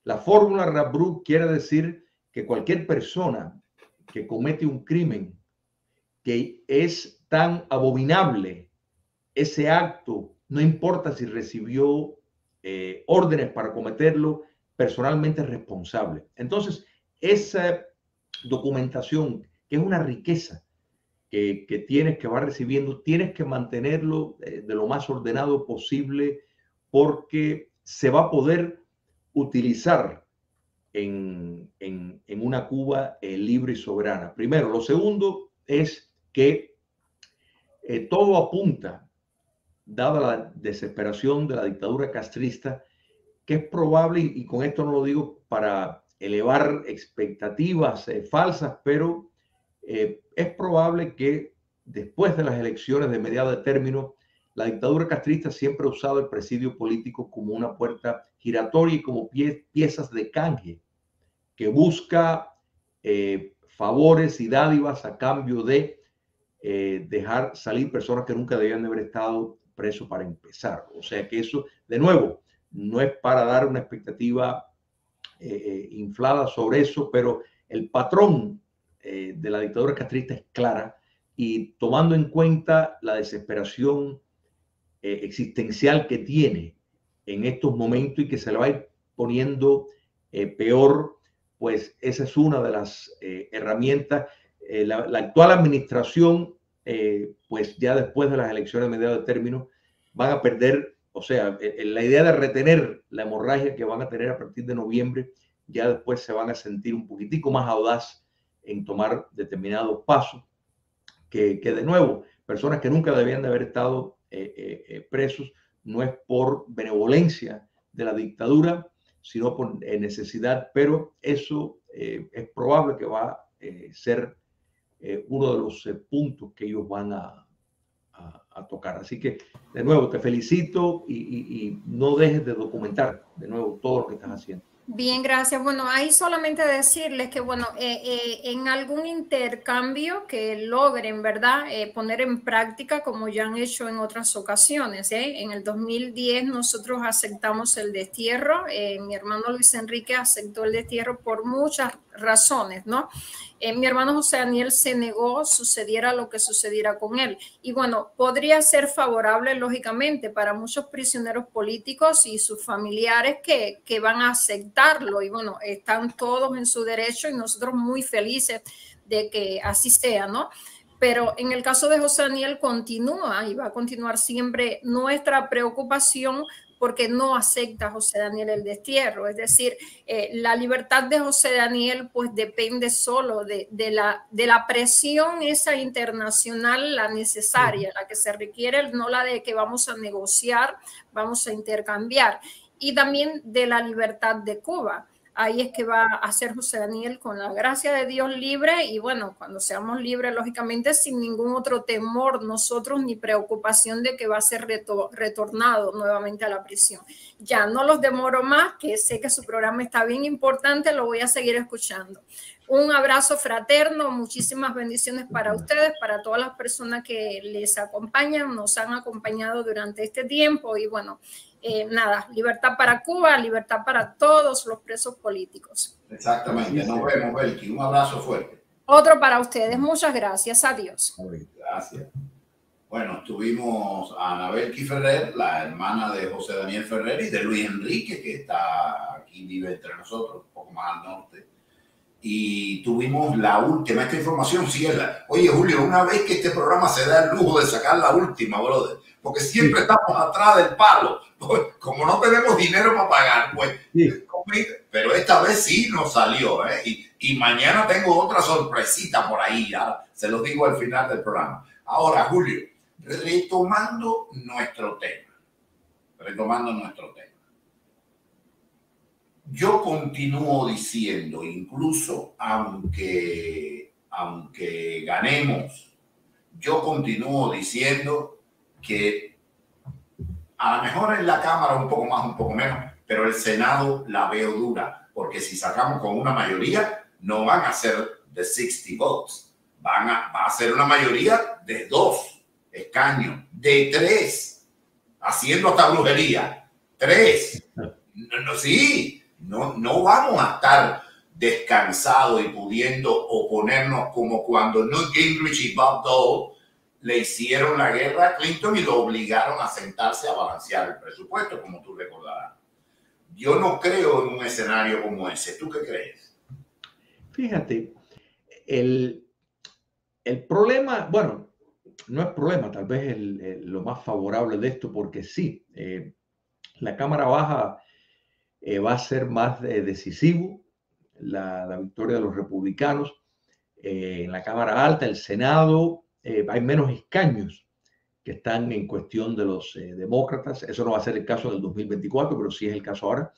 Speaker 2: La fórmula Radbruch quiere decir que cualquier persona que comete un crimen que es tan abominable, ese acto, no importa si recibió órdenes para cometerlo, personalmente es responsable. Entonces, esa documentación, que es una riqueza que tienes, que vas recibiendo, tienes que mantenerlo de lo más ordenado posible, porque se va a poder utilizar en una Cuba libre y soberana. Primero. Lo segundo es que todo apunta, dada la desesperación de la dictadura castrista, que es probable, y con esto no lo digo para elevar expectativas falsas, pero es probable que después de las elecciones de mediado de término, la dictadura castrista siempre ha usado el presidio político como una puerta giratoria y como piezas de canje que busca favores y dádivas a cambio de dejar salir personas que nunca debían de haber estado presos para empezar. O sea que eso, de nuevo, no es para dar una expectativa inflada sobre eso, pero el patrón de la dictadura castrista es clara, y tomando en cuenta la desesperación existencial que tiene en estos momentos y que se le va a ir poniendo peor, pues esa es una de las herramientas. La actual administración, pues ya después de las elecciones de mediado de término, van a perder, o sea, la idea de retener la hemorragia que van a tener a partir de noviembre, ya después se van a sentir un poquitico más audaz en tomar determinados pasos, que de nuevo, personas que nunca debían de haber estado presos, no es por benevolencia de la dictadura, sino por necesidad, pero eso es probable que va a ser uno de los puntos que ellos van a tocar. Así que, de nuevo, te felicito y no dejes de documentar, de nuevo, todo lo que estás haciendo.
Speaker 3: Bien, gracias. Bueno, ahí solamente decirles que, bueno, en algún intercambio que logren, ¿verdad?, poner en práctica como ya han hecho en otras ocasiones. En el 2010 nosotros aceptamos el destierro. Mi hermano Luis Enrique aceptó el destierro por muchas razones, ¿no? Mi hermano José Daniel se negó, sucediera lo que sucediera con él. Y bueno, podría ser favorable, lógicamente, para muchos prisioneros políticos y sus familiares que van a aceptarlo. Y bueno, están todos en su derecho y nosotros muy felices de que así sea, ¿no? Pero en el caso de José Daniel continúa y va a continuar siempre nuestra preocupación, porque no acepta José Daniel el destierro. Es decir, la libertad de José Daniel pues depende solo de la presión esa internacional, la necesaria, la que se requiere, no la de que vamos a negociar, vamos a intercambiar, y también de la libertad de Cuba. Ahí es que va a ser José Daniel, con la gracia de Dios, libre, y bueno, cuando seamos libres, lógicamente, sin ningún otro temor nosotros ni preocupación de que va a ser retornado nuevamente a la prisión. Ya no los demoro más, que sé que su programa está bien importante, lo voy a seguir escuchando. Un abrazo fraterno, muchísimas bendiciones para ustedes, para todas las personas que les acompañan, nos han acompañado durante este tiempo y bueno, nada, libertad para Cuba, libertad para todos los presos políticos.
Speaker 1: Exactamente, nos vemos, Belki, un abrazo fuerte.
Speaker 3: Otro para ustedes, muchas gracias, adiós.
Speaker 1: Gracias. Bueno, tuvimos a Ana Belki Ferrer, la hermana de José Daniel Ferrer y de Luis Enrique, que está aquí, vive entre nosotros, un poco más al norte. Y tuvimos la última, esta información sí es la... Oye, Julio, una vez que este programa se da el lujo de sacar la última, brother, porque siempre estamos atrás del palo, como no tenemos dinero para pagar, pues, pero esta vez sí nos salió, ¿eh? Y mañana tengo otra sorpresita por ahí, ya se los digo al final del programa. Ahora, Julio, retomando nuestro tema. Yo continúo diciendo, incluso aunque ganemos, yo continúo diciendo que a lo mejor en la Cámara un poco más, un poco menos, pero el Senado la veo dura, porque si sacamos con una mayoría, no van a ser de 60 votes, va a ser una mayoría de 2 escaños, de 3, haciendo hasta brujería, 3. No vamos a estar descansados y pudiendo oponernos como cuando Newt Gingrich y Bob Dole le hicieron la guerra a Clinton y lo obligaron a sentarse a balancear el presupuesto, como tú recordarás. Yo no creo en un escenario como ese. ¿Tú qué crees?
Speaker 2: Fíjate, el problema, bueno, no es problema, tal vez lo más favorable de esto, porque sí, la Cámara Baja va a ser más decisivo la victoria de los republicanos. En la Cámara Alta, el Senado, hay menos escaños que están en cuestión de los demócratas. Eso no va a ser el caso del 2024, pero sí es el caso ahora.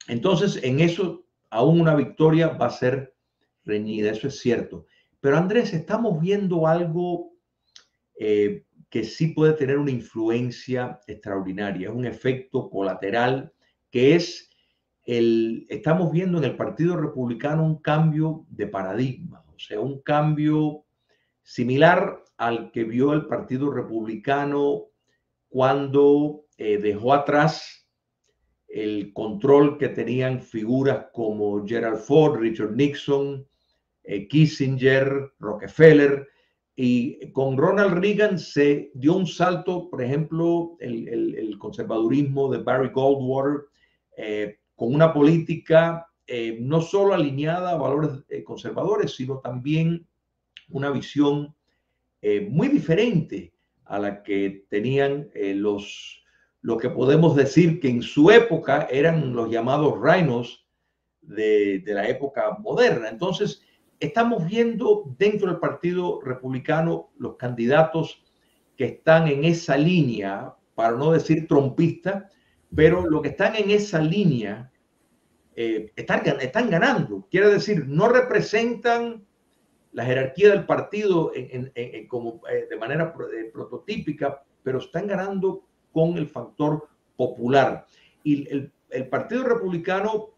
Speaker 2: Entonces, en eso, aún una victoria va a ser reñida, eso es cierto. Pero Andrés, estamos viendo algo que sí puede tener una influencia extraordinaria. Es un efecto colateral que es estamos viendo en el Partido Republicano un cambio de paradigma, o sea, un cambio similar al que vio el Partido Republicano cuando dejó atrás el control que tenían figuras como Gerald Ford, Richard Nixon, Kissinger, Rockefeller, y con Ronald Reagan se dio un salto, por ejemplo, el conservadurismo de Barry Goldwater, con una política no solo alineada a valores conservadores, sino también una visión muy diferente a la que tenían lo que podemos decir que en su época eran los llamados rhinos de la época moderna. Entonces, estamos viendo dentro del Partido Republicano los candidatos que están en esa línea, para no decir trompista, pero los que están en esa línea están ganando. Quiere decir, no representan la jerarquía del partido como de manera prototípica, pero están ganando con el factor popular. Y el Partido Republicano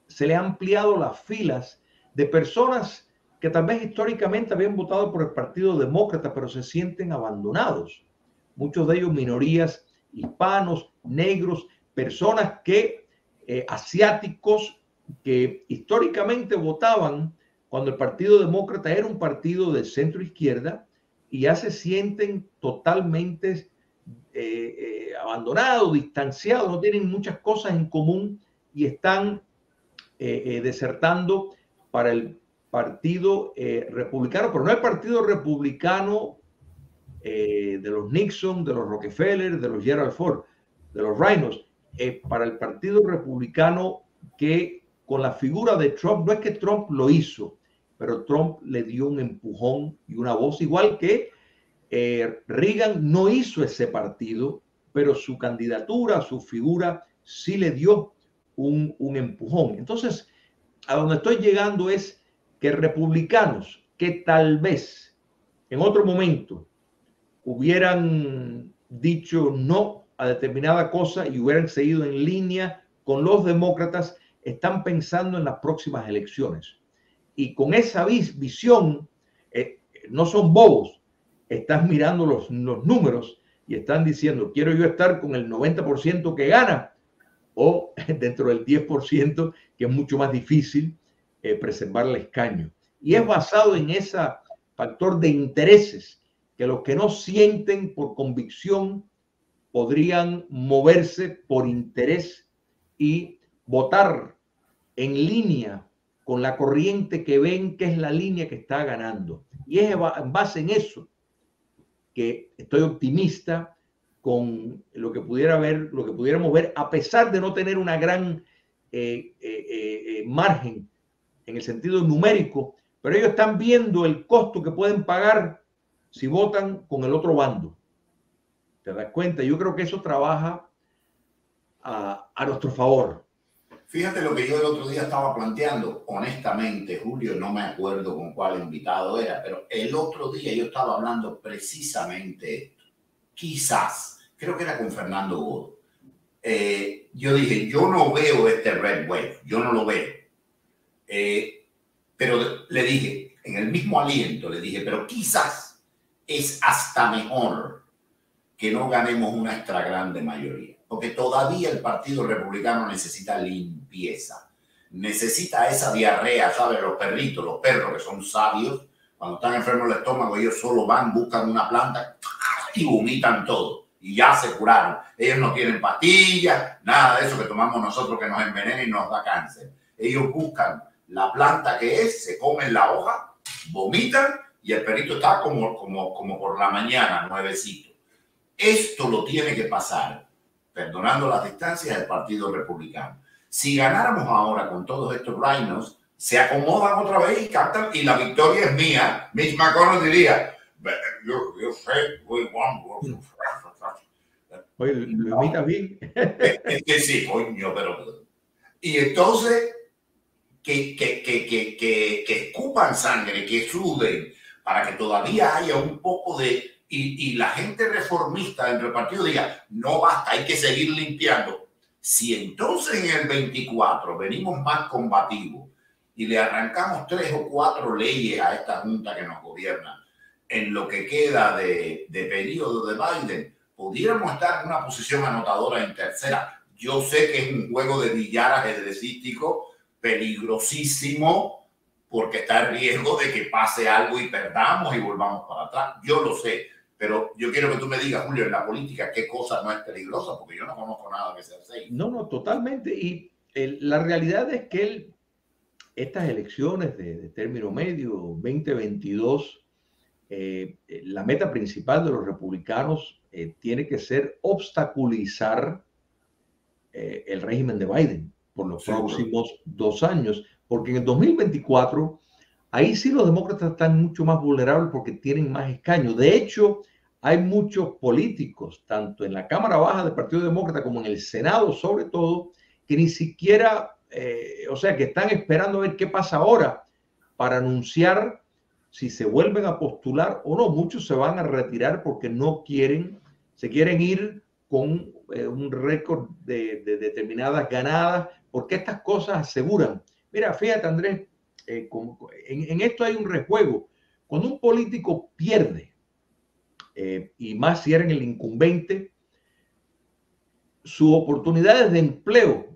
Speaker 2: se le ha ampliado las filas de personas que tal vez históricamente habían votado por el Partido Demócrata, pero se sienten abandonados. Muchos de ellos minorías, hispanos, negros, personas asiáticos que históricamente votaban cuando el Partido Demócrata era un partido de centro izquierda, y ya se sienten totalmente abandonados, distanciados, no tienen muchas cosas en común y están desertando para el Partido Republicano, pero no el Partido Republicano de los Nixon, de los Rockefeller, de los Gerald Ford, de los rhinos, para el Partido Republicano que con la figura de Trump, no es que Trump lo hizo, pero Trump le dio un empujón y una voz, igual que Reagan no hizo ese partido, pero su candidatura, su figura, sí le dio un empujón. Entonces, a donde estoy llegando es que republicanos que tal vez en otro momento hubieran dicho no a determinada cosa y hubieran seguido en línea con los demócratas, están pensando en las próximas elecciones. Y con esa visión, no son bobos, están mirando los números y están diciendo, quiero yo estar con el 90% que gana o dentro del 10%, que es mucho más difícil preservar el escaño. Y es basado en ese factor de intereses, que los que no sienten por convicción podrían moverse por interés y votar en línea con la corriente que ven que es la línea que está ganando. Y es en base en eso que estoy optimista con lo que pudiéramos ver, a pesar de no tener una gran margen en el sentido numérico, pero ellos están viendo el costo que pueden pagar si votan con el otro bando. ¿Te das cuenta? Yo creo que eso trabaja a nuestro favor.
Speaker 1: Fíjate lo que yo el otro día estaba planteando, honestamente, Julio, no me acuerdo con cuál invitado era, pero el otro día yo estaba hablando precisamente esto. Quizás, creo que era con Fernando Godo. Yo dije, yo no veo este red wave, yo no lo veo. Pero le dije, en el mismo aliento, le dije, pero quizás es hasta mejor que no ganemos una extra grande mayoría. Porque todavía el Partido Republicano necesita limpieza. Necesita esa diarrea, ¿sabes? Los perritos, los perros que son sabios, cuando están enfermos del estómago, ellos solo van, buscan una planta y vomitan todo. Y ya se curaron. Ellos no tienen pastillas, nada de eso que tomamos nosotros que nos envenena y nos da cáncer. Ellos buscan la planta que es, se comen la hoja, vomitan y el perrito está como por la mañana, nuevecito. Esto lo tiene que pasar, perdonando las distancias, del Partido Republicano. Si ganáramos ahora con todos estos rhinos, se acomodan otra vez y cantan y la victoria es mía. Mitch McConnell diría, you said we won.
Speaker 2: Oye, ¿lo imitas bien?
Speaker 1: Es que sí, coño, pero... Y entonces, que escupan sangre, que suden, para que todavía haya un poco de... Y la gente reformista dentro del partido diga, no basta, hay que seguir limpiando. Si entonces en el 24 venimos más combativos y le arrancamos 3 o 4 leyes a esta junta que nos gobierna en lo que queda de periodo de Biden, pudiéramos estar en una posición anotadora en tercera. Yo sé que es un juego de billar ajedrecístico peligrosísimo porque está el riesgo de que pase algo y perdamos y volvamos para atrás. Yo lo sé. Pero yo quiero que tú me digas, Julio, en la política, qué cosa no es peligrosa, porque yo no conozco nada que sea así.
Speaker 2: No, totalmente. Y la realidad es que estas elecciones de término medio 2022, la meta principal de los republicanos tiene que ser obstaculizar el régimen de Biden por los próximos 2 años, porque en el 2024... ahí sí los demócratas están mucho más vulnerables porque tienen más escaños. De hecho, hay muchos políticos, tanto en la Cámara Baja del Partido Demócrata como en el Senado, sobre todo, que ni siquiera, o sea, que están esperando a ver qué pasa ahora para anunciar si se vuelven a postular o no. Muchos se van a retirar porque no quieren, se quieren ir con un récord de determinadas ganadas, porque estas cosas aseguran. Mira, fíjate, Andrés, en esto hay un rejuego. Cuando un político pierde, y más si era en el incumbente, sus oportunidades de empleo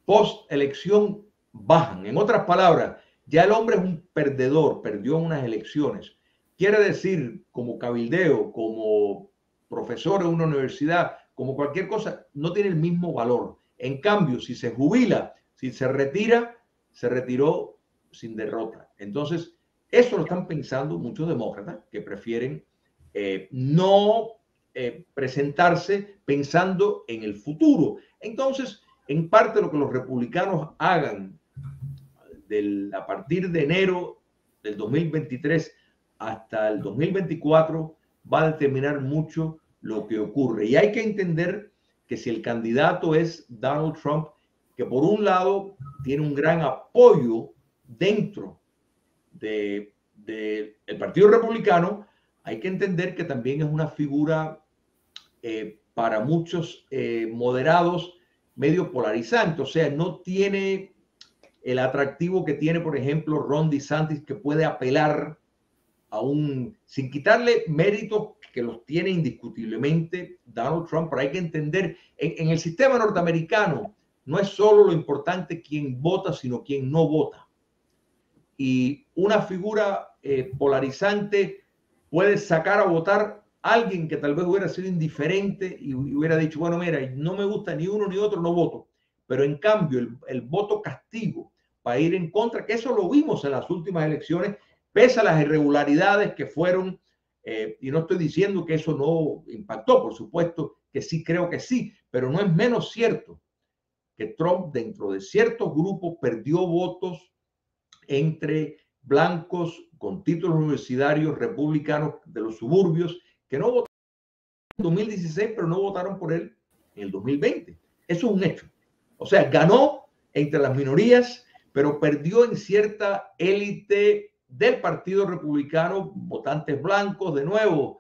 Speaker 2: post elección bajan. En otras palabras, ya el hombre es un perdedor, perdió unas elecciones. Quiere decir, como cabildeo, como profesor en una universidad, como cualquier cosa, no tiene el mismo valor. En cambio, si se jubila, si se retira, se retiró sin derrota. Entonces, eso lo están pensando muchos demócratas que prefieren no presentarse pensando en el futuro. Entonces, en parte lo que los republicanos hagan a partir de enero del 2023 hasta el 2024 va a determinar mucho lo que ocurre. Y hay que entender que si el candidato es Donald Trump, que por un lado tiene un gran apoyo dentro del Partido Republicano, hay que entender que también es una figura para muchos moderados, que no quieren que Estados Unidos se convierta en un país de segunda, tercera o cuarta potencia. Entonces, medio polarizante, o sea, no tiene el atractivo que tiene, por ejemplo, Ron DeSantis, que puede apelar sin quitarle méritos que los tiene indiscutiblemente Donald Trump, pero hay que entender, en el sistema norteamericano no es solo lo importante quién vota, sino quién no vota. Y una figura polarizante puede sacar a votar a alguien que tal vez hubiera sido indiferente y hubiera dicho, bueno, mira, no me gusta ni uno ni otro, no voto. Pero en cambio, el voto castigo para ir en contra, que eso lo vimos en las últimas elecciones, pese a las irregularidades que fueron, y no estoy diciendo que eso no impactó, por supuesto que sí, creo que sí, pero no es menos cierto que Trump dentro de ciertos grupos perdió votos entre blancos con títulos universitarios republicanos de los suburbios que no votaron en 2016, pero no votaron por él en el 2020. Eso es un hecho. O sea, ganó entre las minorías, pero perdió en cierta élite del Partido Republicano, votantes blancos, de nuevo,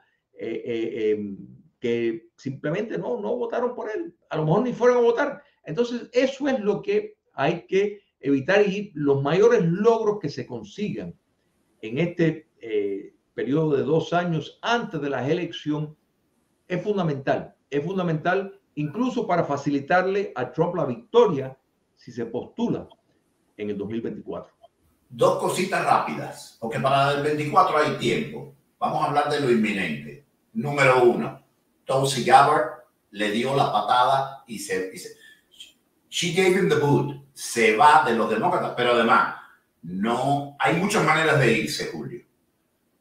Speaker 2: que simplemente no votaron por él. A lo mejor ni fueron a votar. Entonces, eso es lo que hay que evitar, y los mayores logros que se consigan en este periodo de 2 años antes de la elección es fundamental. Es fundamental incluso para facilitarle a Trump la victoria si se postula en el 2024.
Speaker 1: 2 cositas rápidas, porque para el 24 hay tiempo. Vamos a hablar de lo inminente. Número 1, Tulsi Gabbard le dio la patada y she gave him the boot. Se va de los demócratas, pero además no hay muchas maneras de irse, Julio.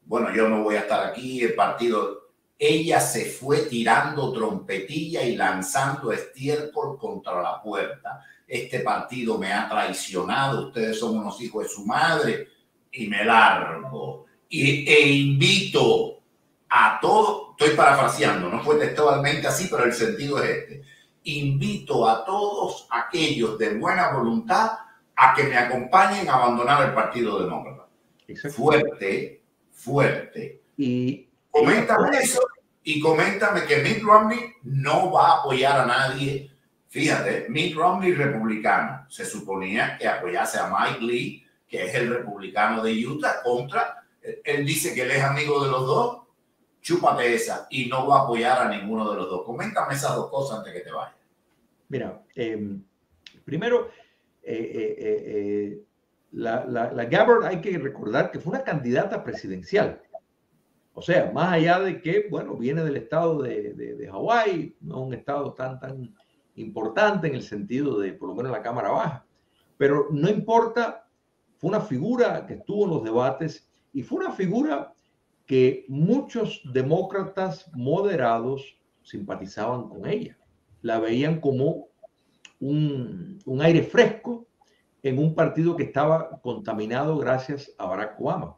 Speaker 1: Bueno, yo no voy a estar aquí, el partido. Ella se fue tirando trompetilla y lanzando estiércol contra la puerta. Este partido me ha traicionado, ustedes son unos hijos de su madre, y me largo. E invito a todos, estoy parafraseando, no fue textualmente así, pero el sentido es este. Invito a todos aquellos de buena voluntad a que me acompañen a abandonar el Partido Demócrata. Fuerte, fuerte.
Speaker 2: Y
Speaker 1: coméntame eso y coméntame que Mitt Romney no va a apoyar a nadie. Fíjate, Mitt Romney republicano. Se suponía que apoyase a Mike Lee, que es el republicano de Utah, contra. Él dice que él es amigo de los dos. Chúpate esa, y no va a apoyar a ninguno de los dos. Coméntame esas 2 cosas antes que te vayas.
Speaker 2: Mira, primero, la Gabbard hay que recordar que fue una candidata presidencial. O sea, más allá de que, bueno, viene del estado de Hawái, no un estado tan importante en el sentido de, por lo menos, la Cámara Baja. Pero no importa, fue una figura que estuvo en los debates y fue una figura que muchos demócratas moderados simpatizaban con ella. La veían como un aire fresco en un partido que estaba contaminado gracias a Barack Obama.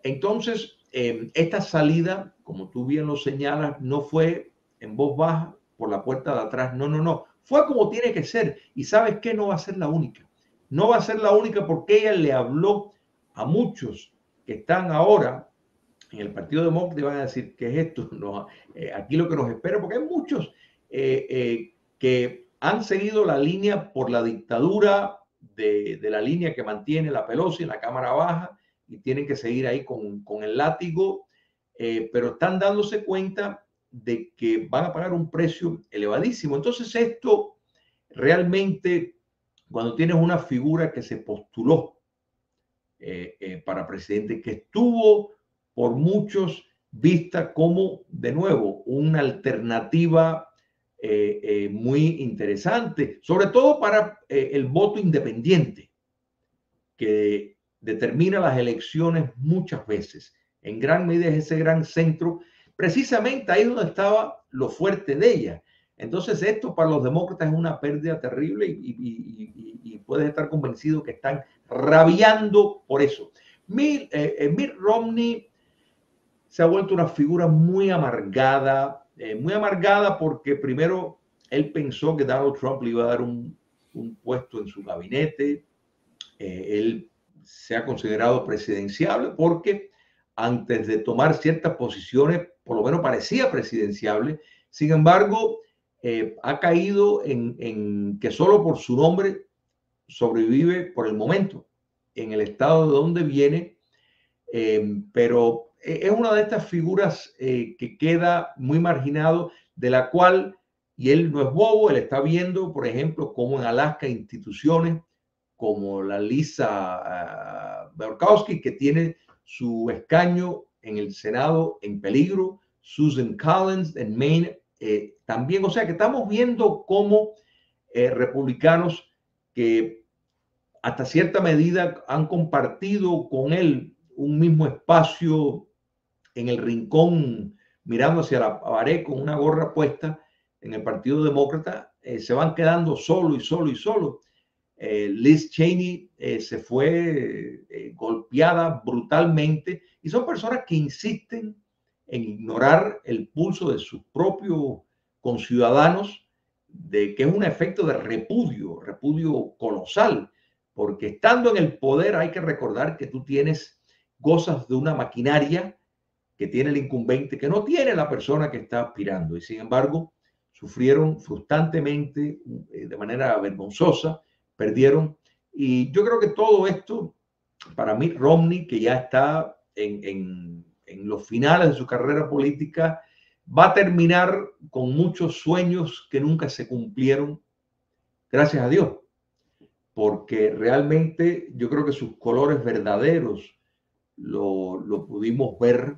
Speaker 2: Entonces, esta salida, como tú bien lo señalas, no fue en voz baja por la puerta de atrás. No. Fue como tiene que ser. Y ¿sabes qué? No va a ser la única. No va a ser la única porque ella le habló a muchos que están ahora en el Partido Demócrata y van a decir, ¿qué es esto? No, aquí lo que nos espera, porque hay muchos que han seguido la línea por la dictadura de la línea que mantiene la Pelosi en la Cámara Baja y tienen que seguir ahí con el látigo, pero están dándose cuenta de que van a pagar un precio elevadísimo. Entonces esto realmente, cuando tienes una figura que se postuló para presidente, que estuvo por muchos vista como, de nuevo, una alternativa muy interesante, sobre todo para el voto independiente, que determina las elecciones muchas veces. En gran medida es ese gran centro, precisamente ahí donde estaba lo fuerte de ella. Entonces esto para los demócratas es una pérdida terrible y puedes estar convencido que están rabiando por eso. Mitt Romney se ha vuelto una figura muy amargada porque primero él pensó que Donald Trump le iba a dar un puesto en su gabinete. Él se ha considerado presidenciable porque antes de tomar ciertas posiciones, por lo menos parecía presidenciable. Sin embargo, ha caído en que solo por su nombre sobrevive por el momento en el estado de donde viene, pero es una de estas figuras que queda muy marginado, de la cual, y él no es bobo, él está viendo, por ejemplo, cómo en Alaska instituciones como la Lisa Murkowski, que tiene su escaño en el Senado en peligro, Susan Collins en Maine también, o sea que estamos viendo cómo republicanos que hasta cierta medida han compartido con él un mismo espacio en el rincón, mirando hacia la pared con una gorra puesta en el Partido Demócrata, se van quedando solo y solo y solo. Liz Cheney se fue golpeada brutalmente, y son personas que insisten en ignorar el pulso de sus propios conciudadanos, de que es un efecto de repudio colosal, porque estando en el poder hay que recordar que tú gozas de una maquinaria que tiene el incumbente, que no tiene la persona que está aspirando, y sin embargo sufrieron frustrantemente, de manera vergonzosa, perdieron. Y yo creo que todo esto, para Mitt Romney, que ya está en los finales de su carrera política, va a terminar con muchos sueños que nunca se cumplieron, gracias a Dios, porque realmente yo creo que sus colores verdaderos lo pudimos ver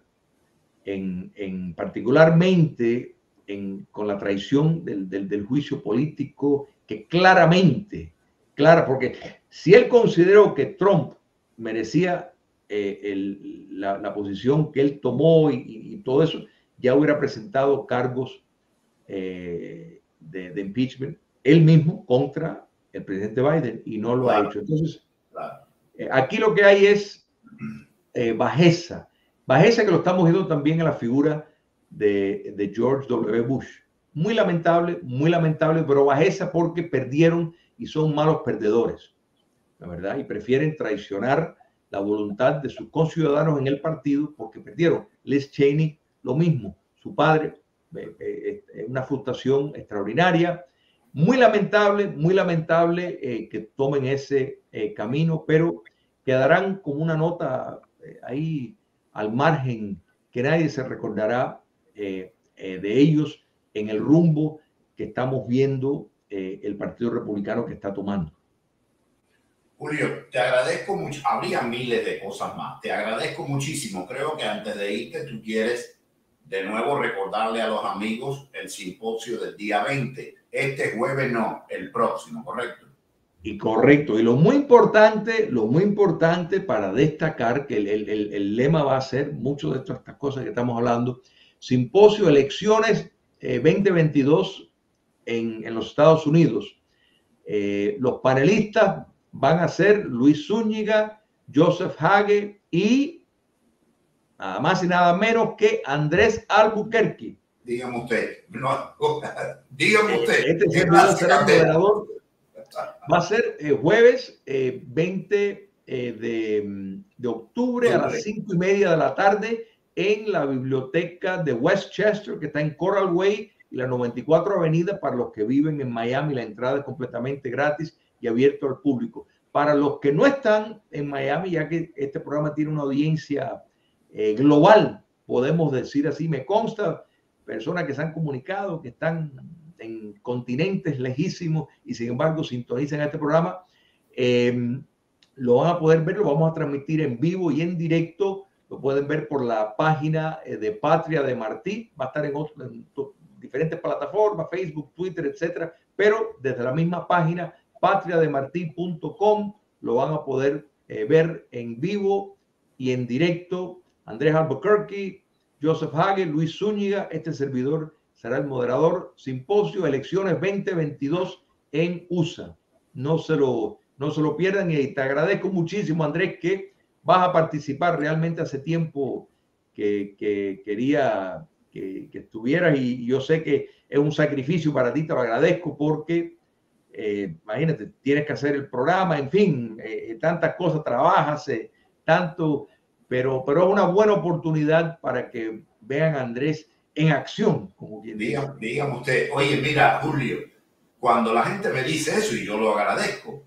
Speaker 2: particularmente con la traición del juicio político, que claramente, porque si él consideró que Trump merecía la posición que él tomó y todo eso, ya hubiera presentado cargos de impeachment él mismo contra el presidente Biden, y no lo ha hecho. Entonces, aquí lo que hay es bajeza que lo estamos viendo también en la figura de George W. Bush. Muy lamentable, pero bajeza porque perdieron y son malos perdedores, la verdad, y prefieren traicionar la voluntad de sus conciudadanos en el partido porque perdieron. Liz Cheney, lo mismo, su padre, una frustración extraordinaria. Muy lamentable que tomen ese camino, pero quedarán como una nota ahí al margen, que nadie se recordará de ellos en el rumbo que estamos viendo el Partido Republicano que está tomando.
Speaker 1: Julio, te agradezco mucho. Habría miles de cosas más. Te agradezco muchísimo. Creo que antes de irte, tú quieres de nuevo recordarle a los amigos el simposio del día 20. Este jueves no, el próximo, ¿correcto?
Speaker 2: Y correcto. Y lo muy importante para destacar que el lema va a ser mucho de estas cosas que estamos hablando. Simposio Elecciones 2022 en los Estados Unidos. Los panelistas van a ser Luis Zúñiga, Joseph Hage y nada más y nada menos que Andrés Albuquerque.
Speaker 1: Dígame usted. Dígame usted.
Speaker 2: Este servidor será moderador. Va a ser jueves 20 de octubre a las 5:30 de la tarde en la biblioteca de Westchester, que está en Coral Way y la 94 Avenida. Para los que viven en Miami, la entrada es completamente gratis y abierto al público. Para los que no están en Miami, ya que este programa tiene una audiencia global, podemos decir así, me consta, personas que se han comunicado, que están en continentes lejísimos y sin embargo sintonizan este programa, lo van a poder ver, lo vamos a transmitir en vivo y en directo, lo pueden ver por la página de Patria de Martí, va a estar en diferentes plataformas, Facebook, Twitter, etcétera, pero desde la misma página patriademarti.com lo van a poder ver en vivo y en directo. Andrés Albuquerque, Joseph Hage, Luis Zúñiga, este servidor será el moderador. Simposio Elecciones 2022 en USA. No se lo pierdan, y te agradezco muchísimo, Andrés, que vas a participar. Realmente hace tiempo que quería que estuvieras, y yo sé que es un sacrificio para ti, te lo agradezco porque imagínate, tienes que hacer el programa, en fin, tantas cosas, trabajas tanto, pero es una buena oportunidad para que vean a Andrés en acción, como quien dice.
Speaker 1: Dígame usted, oye, mira, Julio, cuando la gente me dice eso, y yo lo agradezco,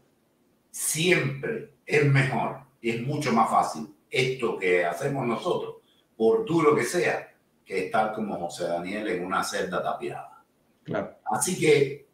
Speaker 1: siempre es mejor y es mucho más fácil esto que hacemos nosotros, por duro que sea, que estar como José Daniel en una celda tapiada.
Speaker 2: Claro.
Speaker 1: Así que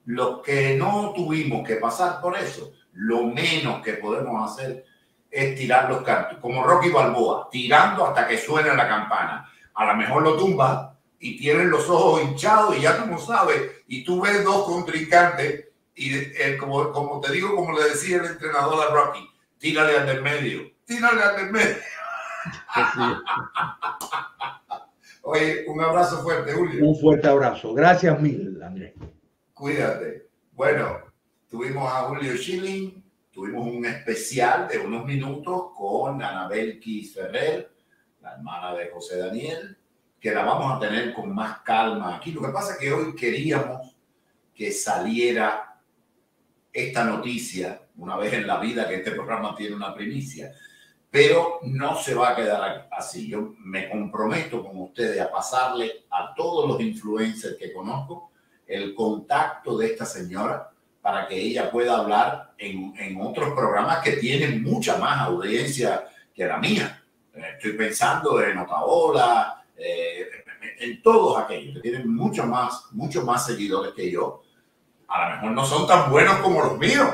Speaker 1: los que no tuvimos que pasar por eso, lo menos que podemos hacer es tirar los cantos, como Rocky Balboa, tirando hasta que suene la campana. A lo mejor lo tumba y tienen los ojos hinchados y ya tú no sabes, y tú ves dos contrincantes y como te digo, como le decía el entrenador a Rocky, tírale al del medio, tírale al del medio. Oye, un abrazo fuerte, Julio.
Speaker 2: Un fuerte abrazo. Gracias mil, Andrés.
Speaker 1: Cuídate. Bueno, tuvimos a Julio Schilling, tuvimos un especial de unos minutos con Anabel Quis Ferrer, la hermana de José Daniel, que la vamos a tener con más calma aquí. Lo que pasa es que hoy queríamos que saliera esta noticia, una vez en la vida que este programa tiene una primicia, pero no se va a quedar así. Yo me comprometo con ustedes a pasarle a todos los influencers que conozco el contacto de esta señora para que ella pueda hablar en otros programas que tienen mucha más audiencia que la mía. Estoy pensando en Otaola, en todos aquellos que tienen mucho más seguidores que yo. A lo mejor no son tan buenos como los míos,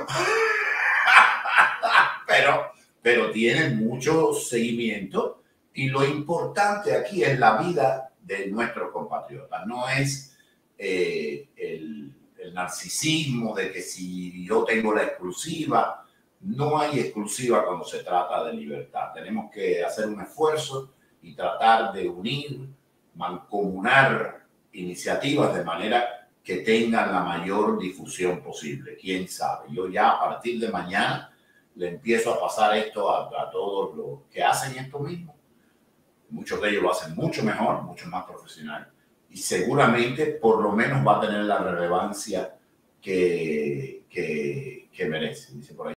Speaker 1: pero tienen mucho seguimiento, y lo importante aquí es la vida de nuestros compatriotas. No es el narcisismo de que si yo tengo la exclusiva. No hay exclusiva cuando se trata de libertad. Tenemos que hacer un esfuerzo y tratar de unir, mancomunar iniciativas de manera que tengan la mayor difusión posible. ¿Quién sabe? Yo ya a partir de mañana le empiezo a pasar esto a todos los que hacen esto mismo. Muchos de ellos lo hacen mucho mejor, mucho más profesional. Y seguramente por lo menos va a tener la relevancia que merece. Dice por ahí.